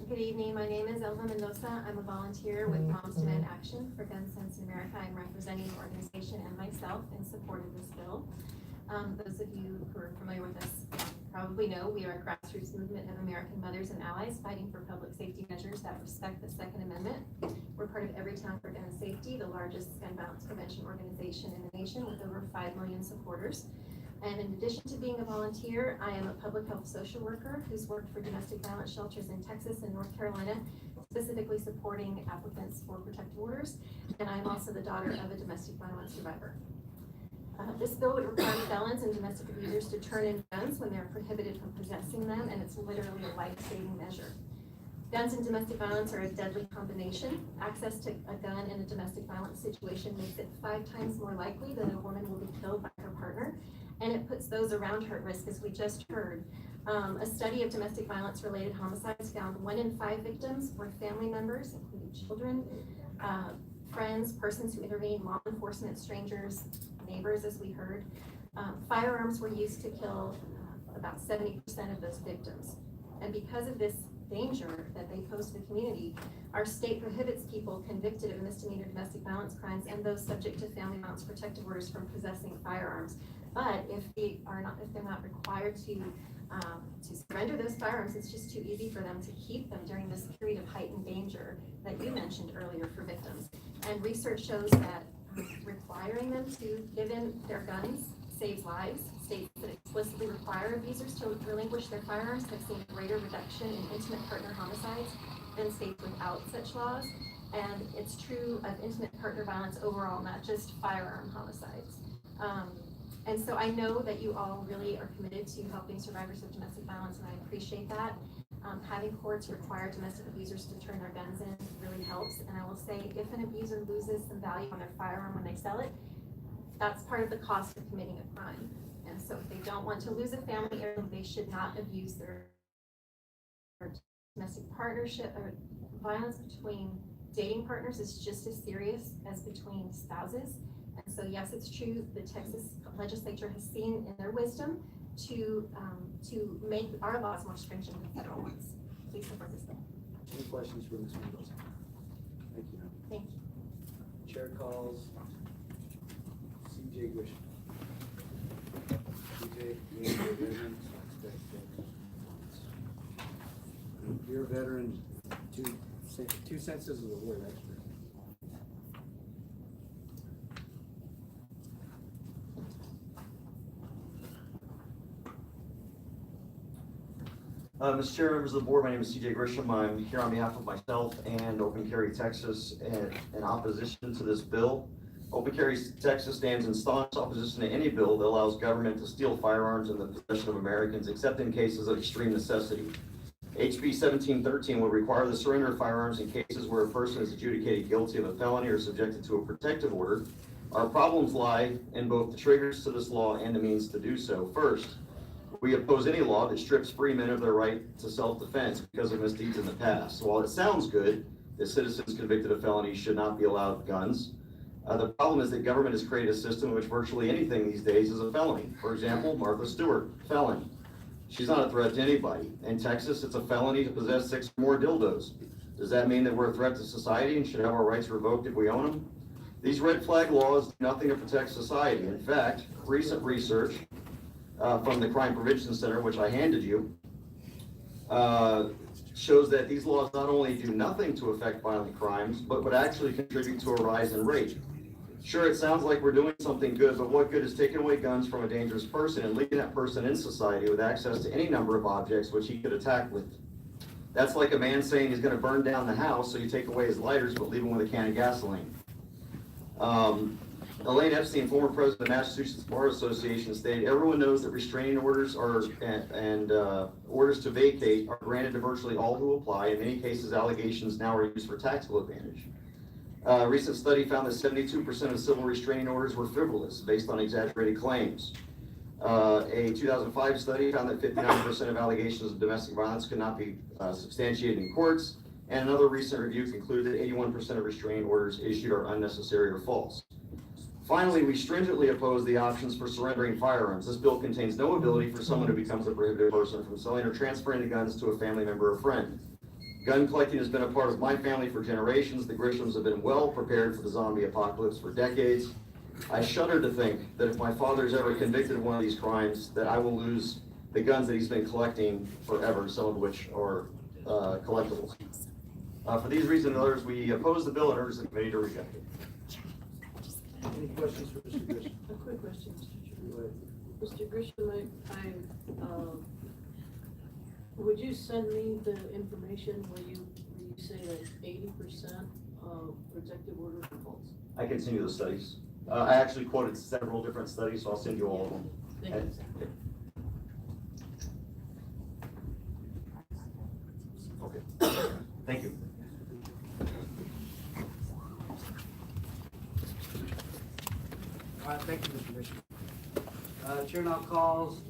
Good evening, my name is Elva Mendoza. I'm a volunteer with Moms Demand Action for Gun Sense in America. I'm representing the organization and myself in support of this bill. Those of you who are familiar with us probably know we are a grassroots movement of American mothers and allies fighting for public safety measures that respect the Second Amendment. We're part of Everytown for Gun Safety, the largest gun violence prevention organization in the nation with over 5 million supporters. And in addition to being a volunteer, I am a public health social worker who's worked for domestic violence shelters in Texas and North Carolina, specifically supporting applicants for protective orders. And I'm also the daughter of a domestic violence survivor. This bill would require felons and domestic abusers to turn in guns when they're prohibited from possessing them, and it's literally a life-saving measure. Guns and domestic violence are a deadly combination. Access to a gun in a domestic violence situation makes it 5 times more likely that a woman will be killed by her partner, and it puts those around her at risk, as we just heard. A study of domestic violence-related homicides found 1 in 5 victims were family members, including children, friends, persons who intervened, law enforcement, strangers, neighbors, as we heard. Firearms were used to kill about 70% of those victims. And because of this danger that they pose to the community, our state prohibits people convicted of misdemeanor domestic violence crimes and those subject to family violence protective orders from possessing firearms. But if they're not required to surrender those firearms, it's just too easy for them to keep them during this period of heightened danger that you mentioned earlier for victims. And research shows that requiring them to give in their guns saves lives. States that explicitly require abusers to relinquish their firearms have seen a greater reduction in intimate partner homicides than states without such laws. And it's true of intimate partner violence overall, not just firearm homicides. And so I know that you all really are committed to helping survivors of domestic violence, and I appreciate that. Having courts require domestic abusers to turn their guns in really helps. And I will say, if an abuser loses some value on their firearm when they sell it, that's part of the cost of committing a crime. And so if they don't want to lose a family heirloom, they should not abuse their domestic partnership. Or violence between dating partners is just as serious as between spouses. And so yes, it's true, the Texas legislature has seen in their wisdom to make our laws more stringent than federal ones. Please support this bill. Any questions for Ms. Mendoza? Thank you. Thank you. Chair calls CJ Grisham. CJ, you're a veteran, so I expect veterans. You're a veteran, two senses of the word expert. Mr. Chair, members of the board, my name is CJ Grisham. I'm here on behalf of myself and Open Carry Texas in opposition to this bill. Open Carry Texas stands in staunch opposition to any bill that allows government to steal firearms in the possession of Americans, except in cases of extreme necessity. HB 1713 would require the surrender of firearms in cases where a person is adjudicated guilty of a felony or subjected to a protective order. Our problems lie in both the triggers to this law and the means to do so. First, we oppose any law that strips free men of their right to self-defense because of misdeeds in the past. So while it sounds good that citizens convicted of felonies should not be allowed guns, the problem is that government has created a system in which virtually anything these days is a felony. For example, Martha Stewart, felon. She's not a threat to anybody. In Texas, it's a felony to possess 6 or more dildos. Does that mean that we're a threat to society and should have our rights revoked if we own them? These red flag laws do nothing to protect society. In fact, recent research from the Crime Prevention Center, which I handed you, shows that these laws not only do nothing to affect violent crimes, but would actually contribute to a rise in rape. Sure, it sounds like we're doing something good, but what good is taking away guns from a dangerous person and leaving that person in society with access to any number of objects which he could attack with? That's like a man saying he's going to burn down the house, so you take away his lighters, but leave him with a can of gasoline. Elaine Epstein, former president of the Massachusetts Bar Association, stated, "Everyone knows that restraining orders and orders to vacate are granted to virtually all who apply. In many cases, allegations now are used for tactical advantage." A recent study found that 72% of civil restraining orders were frivolous, based on exaggerated claims. A 2005 study found that 59% of allegations of domestic violence could not be substantiated in courts, and another recent review concluded that 81% of restraining orders issued are unnecessary or false. Finally, we stringently oppose the options for surrendering firearms. This bill contains no ability for someone who becomes a prohibited person from selling or transferring the guns to a family member or friend. Gun collecting has been a part of my family for generations. The Grishams have been well prepared for the zombie apocalypse for decades. I shudder to think that if my father is ever convicted of one of these crimes, that I will lose the guns that he's been collecting forever, some of which are collectibles. For these reasons and others, we oppose the bill and urge the committee to reject it. Any questions for Mr. Grisham? A quick question, Mr. Chairman. Mr. Grisham, would you send me the information where you say that 80% of protective orders are false? I can send you the studies. I actually quoted several different studies, so I'll send you all of them. Thank you. Okay. Thank you. All right, thank you, Mr. Bishop. Chair now calls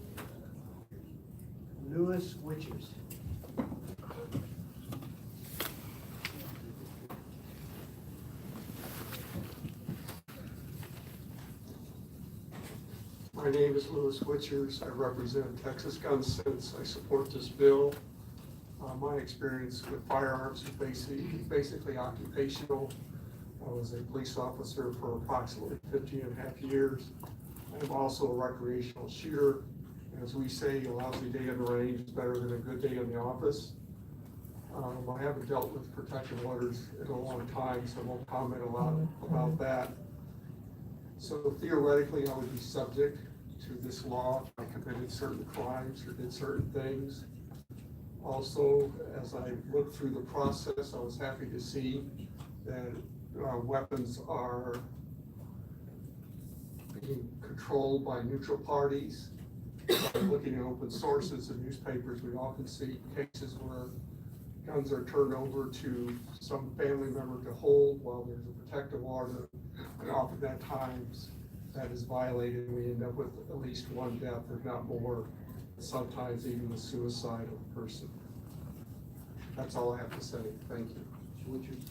Lewis Witchers. My name is Lewis Witchers. I represent Texas Gun Sense. I support this bill. My experience with firearms is basically occupational. I was a police officer for approximately 15 and a half years. I'm also a recreational shooter. As we say, a lousy day on the range is better than a good day in the office. I haven't dealt with protective orders in a long time, so I won't comment a lot about that. So theoretically, I would be subject to this law if I committed certain crimes or did certain things. Also, as I looked through the process, I was happy to see that weapons are being controlled by neutral parties. By looking at open sources and newspapers, we often see cases where guns are turned over to some family member to hold while there's a protective order, and often at times that is violated, and we end up with at least one death, if not more, sometimes even the suicide of a person. That's all I have to say. Thank you. Mr. Witchers,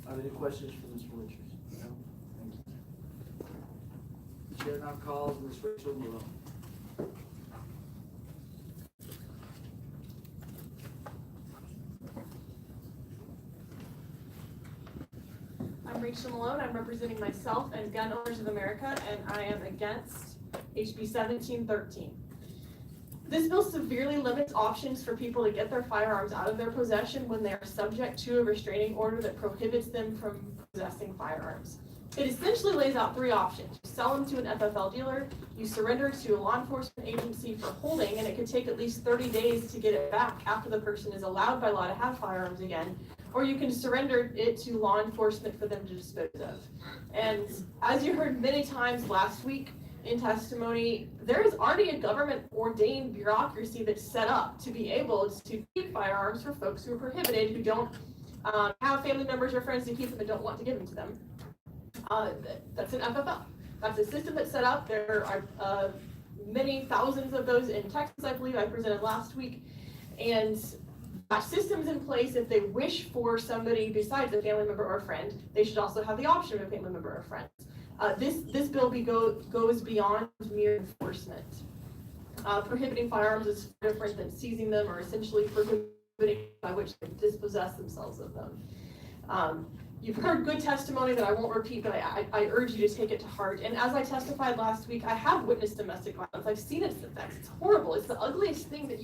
are there any questions for Mr. Witchers? No? Thank you. The chair now calls Ms. Rachel Malone. I'm Rachel Malone. I'm representing myself and Gun Owners of America, and I am against HB 1713. This bill severely limits options for people to get their firearms out of their possession when they are subject to a restraining order that prohibits them from possessing firearms. It essentially lays out three options. You sell them to an FFL dealer, you surrender to a law enforcement agency for holding, and it could take at least 30 days to get it back after the person is allowed by law to have firearms again, or you can surrender it to law enforcement for them to dispose of. And as you heard many times last week in testimony, there is already a government ordained bureaucracy that's set up to be able to keep firearms for folks who are prohibited, who don't have family members or friends to keep them and don't want to give them to them. That's an FFL. That's a system that's set up. There are many thousands of those in Texas, I believe I presented last week. And that system's in place. If they wish for somebody besides a family member or a friend, they should also have the option of a family member or friend. This bill goes beyond mere enforcement. Prohibiting firearms is different than seizing them or essentially prohibiting by which they dispossess themselves of them. You've heard good testimony that I won't repeat, but I urge you to take it to heart. And as I testified last week, I have witnessed domestic violence. I've seen its effects. It's horrible. It's the ugliest thing that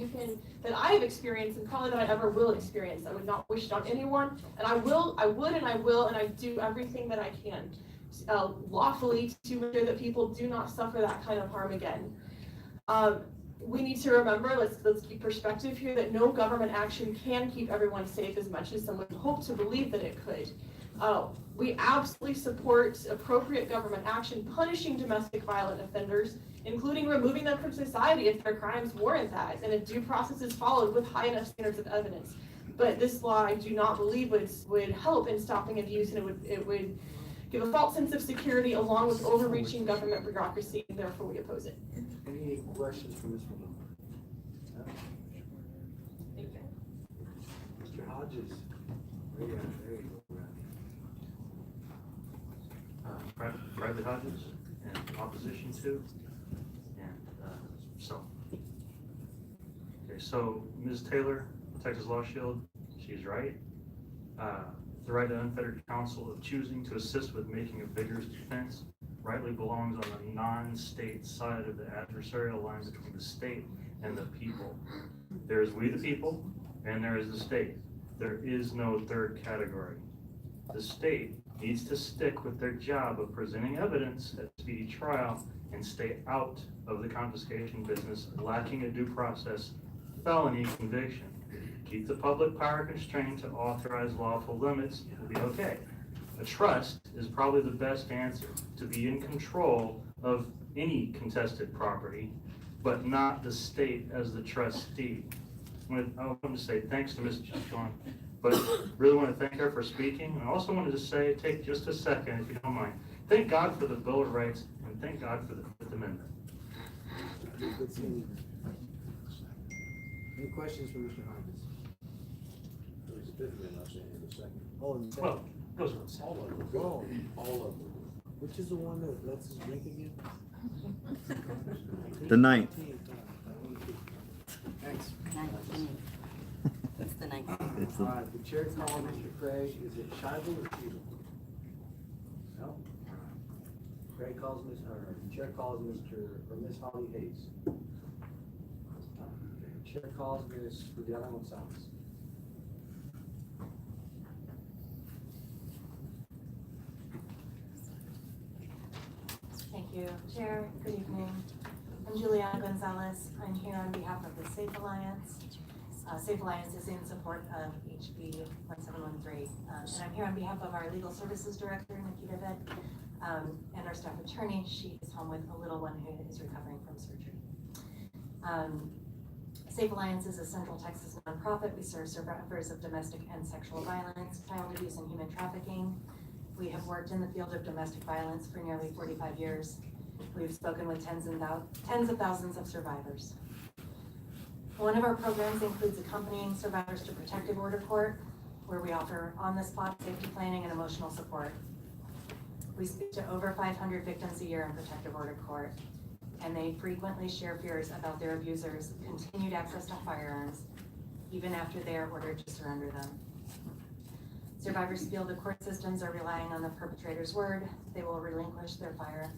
I have experienced and probably that I ever will experience. I would not wish it on anyone. And I would, and I do everything that I can lawfully to make sure that people do not suffer that kind of harm again. We need to remember, let's keep perspective here, that no government action can keep everyone safe as much as some would hope to believe that it could. We absolutely support appropriate government action punishing domestic violent offenders, including removing them from society if their crimes warrant that, and if due process is followed with high enough standards of evidence. But this law, I do not believe, would help in stopping abuse, and it would give a false sense of security along with overreaching government bureaucracy, and therefore we oppose it. Any questions for Ms. Malone? No? Mr. Hodges? There you go. Bradley Hodges, in opposition to, and so. Okay, so Ms. Taylor, Texas Law Shield, she's right. The right to unfettered counsel of choosing to assist with making a vigorous defense rightly belongs on the non-state side of the adversarial line between the state and the people. There is we the people, and there is the state. There is no third category. The state needs to stick with their job of presenting evidence at speedy trial and stay out of the confiscation business, lacking a due process felony conviction. Keep the public power constrained to authorize lawful limits, will be okay. A trust is probably the best answer, to be in control of any contested property, but not the state as the trustee. I want to say thanks to Ms. John, but really want to thank her for speaking. And I also wanted to say, take just a second, if you don't mind. Thank God for the Bill of Rights, and thank God for the Fifth Amendment. Any questions for Mr. Hodges? There's a fifth one, I'm saying, in a second. Oh, and the Well, second. goes with the same. All of them. Go. All of them. Which is the one that lets us drink again? The ninth. Thanks. 19. It's the 19th. All right, the chair calls Mr. Craig, is it Scheibel or Scheibel? No? All right. Craig calls the chair calls Miss Holly Hayes. Chair calls Ms. Rudiana Gonzalez. Thank you, Chair. Good evening. I'm Juliana Gonzalez. I'm here on behalf of the Safe Alliance. Safe Alliance is in support of HB1713. And I'm here on behalf of our Legal Services Director, Nikita Vet, and our staff attorney. She is home with a little one who is recovering from surgery. Safe Alliance is a Central Texas nonprofit. We serve survivors of domestic and sexual violence, child abuse, and human trafficking. We have worked in the field of domestic violence for nearly 45 years. We've spoken with tens of thousands of survivors. One of our programs includes accompanying survivors to protective order court, where we offer on-the-spot safety planning and emotional support. We speak to over 500 victims a year in protective order court, and they frequently share fears about their abusers' continued access to firearms, even after they are ordered to surrender them. Survivors feel the court systems are relying on the perpetrator's word that they will relinquish their firearms.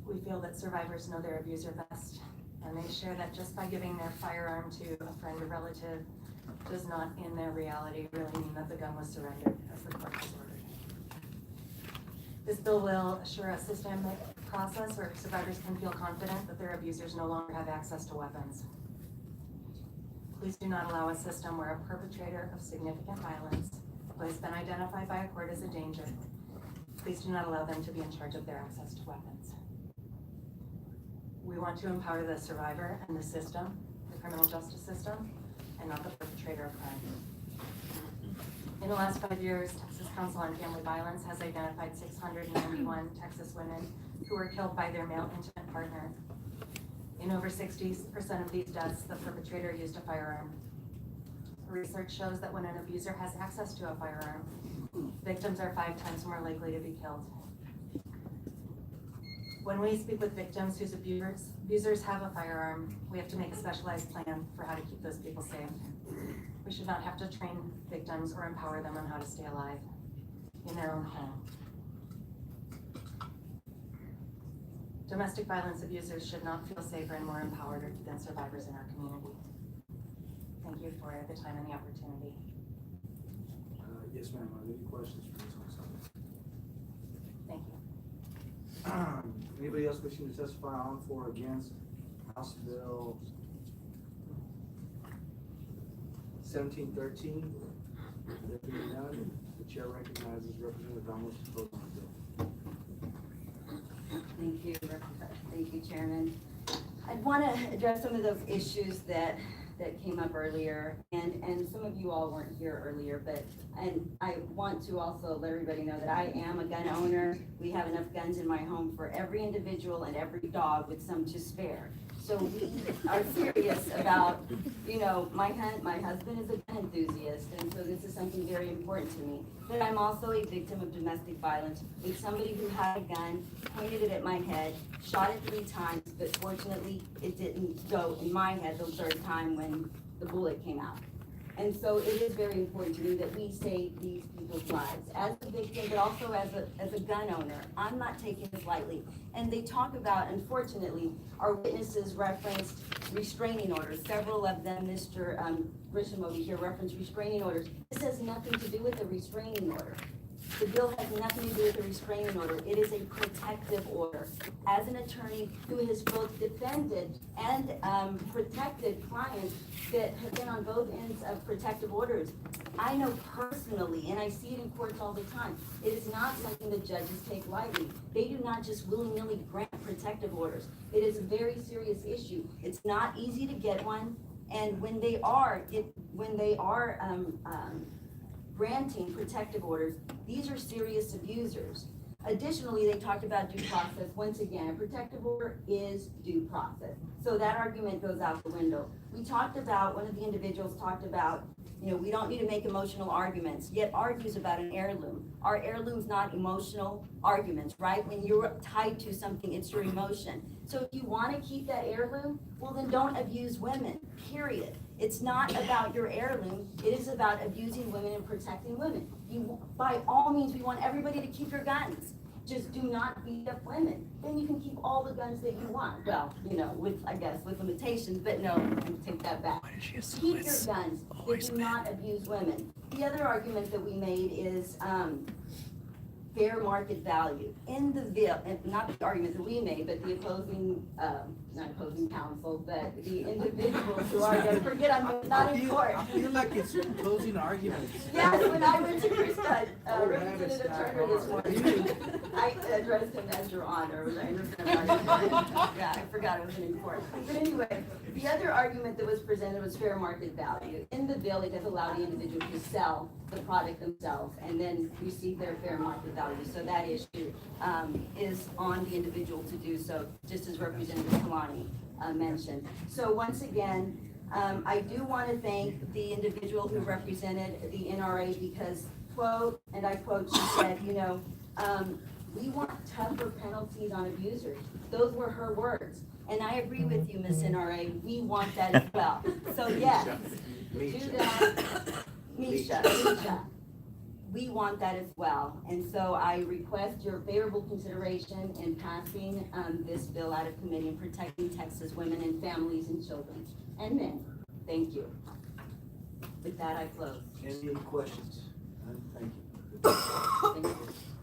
We feel that survivors know their abuser best, and they share that just by giving their firearm to a friend or relative, does not, in their reality, really mean that the gun was surrendered as the court has ordered. This bill will assure a systemic process where survivors can feel confident that their abusers no longer have access to weapons. Please do not allow a system where a perpetrator of significant violence, who has been identified by a court as a danger, please do not allow them to be in charge of their access to weapons. We want to empower the survivor and the system, the criminal justice system, and not the perpetrator of crime. In the last 5 years, Texas Council on Family Violence has identified 691 Texas women who were killed by their male intimate partner. In over 60% of these deaths, the perpetrator used a firearm. Research shows that when an abuser has access to a firearm, victims are 5 times more likely to be killed. When we speak with victims whose abusers have a firearm, we have to make a specialized plan for how to keep those people safe. We should not have to train victims or empower them on how to stay alive in their own home. Domestic violence abusers should not feel safer and more empowered than survivors in our community. Thank you for the time and the opportunity. Yes, ma'am. Are there any questions for Ms. Gonzalez? Thank you. Anybody else wishing to testify on for or against House Bill 1713? There being none, the chair recognizes Representative Ramos to vote on the bill. Thank you, Chairman. I'd want to address some of those issues that came up earlier, and some of you all weren't here earlier, and I want to also let everybody know that I am a gun owner. We have enough guns in my home for every individual and every dog with some to spare. So we are serious about, my husband is a gun enthusiast, and so this is something very important to me. But I'm also a victim of domestic violence with somebody who had a gun, pointed it at my head, shot it 3 times, but fortunately it didn't go in my head the 3rd time when the bullet came out. And so it is very important to me that we save these people's lives as a victim, but also as a gun owner. I'm not taking this lightly. And they talk about, unfortunately, our witnesses referenced restraining orders. Several of them, Mr. Grisham over here referenced restraining orders. This has nothing to do with a restraining order. The bill has nothing to do with a restraining order. It is a protective order. As an attorney who has both defended and protected clients that have been on both ends of protective orders, I know personally, and I see it in courts all the time, it is not something that judges take lightly. They do not just willy-nilly grant protective orders. It is a very serious issue. It's not easy to get one, and when they are granting protective orders, these are serious abusers. Additionally, they talked about due process. Once again, a protective order is due process. So that argument goes out the window. We talked about, one of the individuals talked about, we don't need to make emotional arguments, yet argues about an heirloom. Are heirlooms not emotional arguments, right? When you're tied to something, it's your emotion. So if you want to keep that heirloom, well then don't abuse women, period. It's not about your heirloom, it is about abusing women and protecting women. By all means, we want everybody to keep your guns. Just do not beat up women. Then you can keep all the guns that you want. Well, with limitations, but no, I take that back. Keep your guns, but do not abuse women. The other argument that we made is fair market value. In the bill, and not the argument that we made, but the opposing, not opposing counsel, but the individuals who are, don't forget, I'm not in court. I feel like it's opposing arguments. Yes, when I went to Representative Turner this morning, I addressed him as Your Honor. Yeah, I forgot I wasn't in court. But anyway, the other argument that was presented was fair market value. In the bill, it does allow the individual to sell the product themselves and then receive their fair market value. So that issue is on the individual to do so, just as Representative Kalani mentioned. So once again, I do want to thank the individual who represented the NRA because, quote, and I quote, she said, we want tougher penalties on abusers. Those were her words. And I agree with you, Ms. NRA, we want that as well. So yes, do that. Misha. We want that as well. And so I request your favorable consideration in passing this bill out of committee and protecting Texas women and families and children and men. Thank you. With that, I close. Any questions? Thank you. Thank you.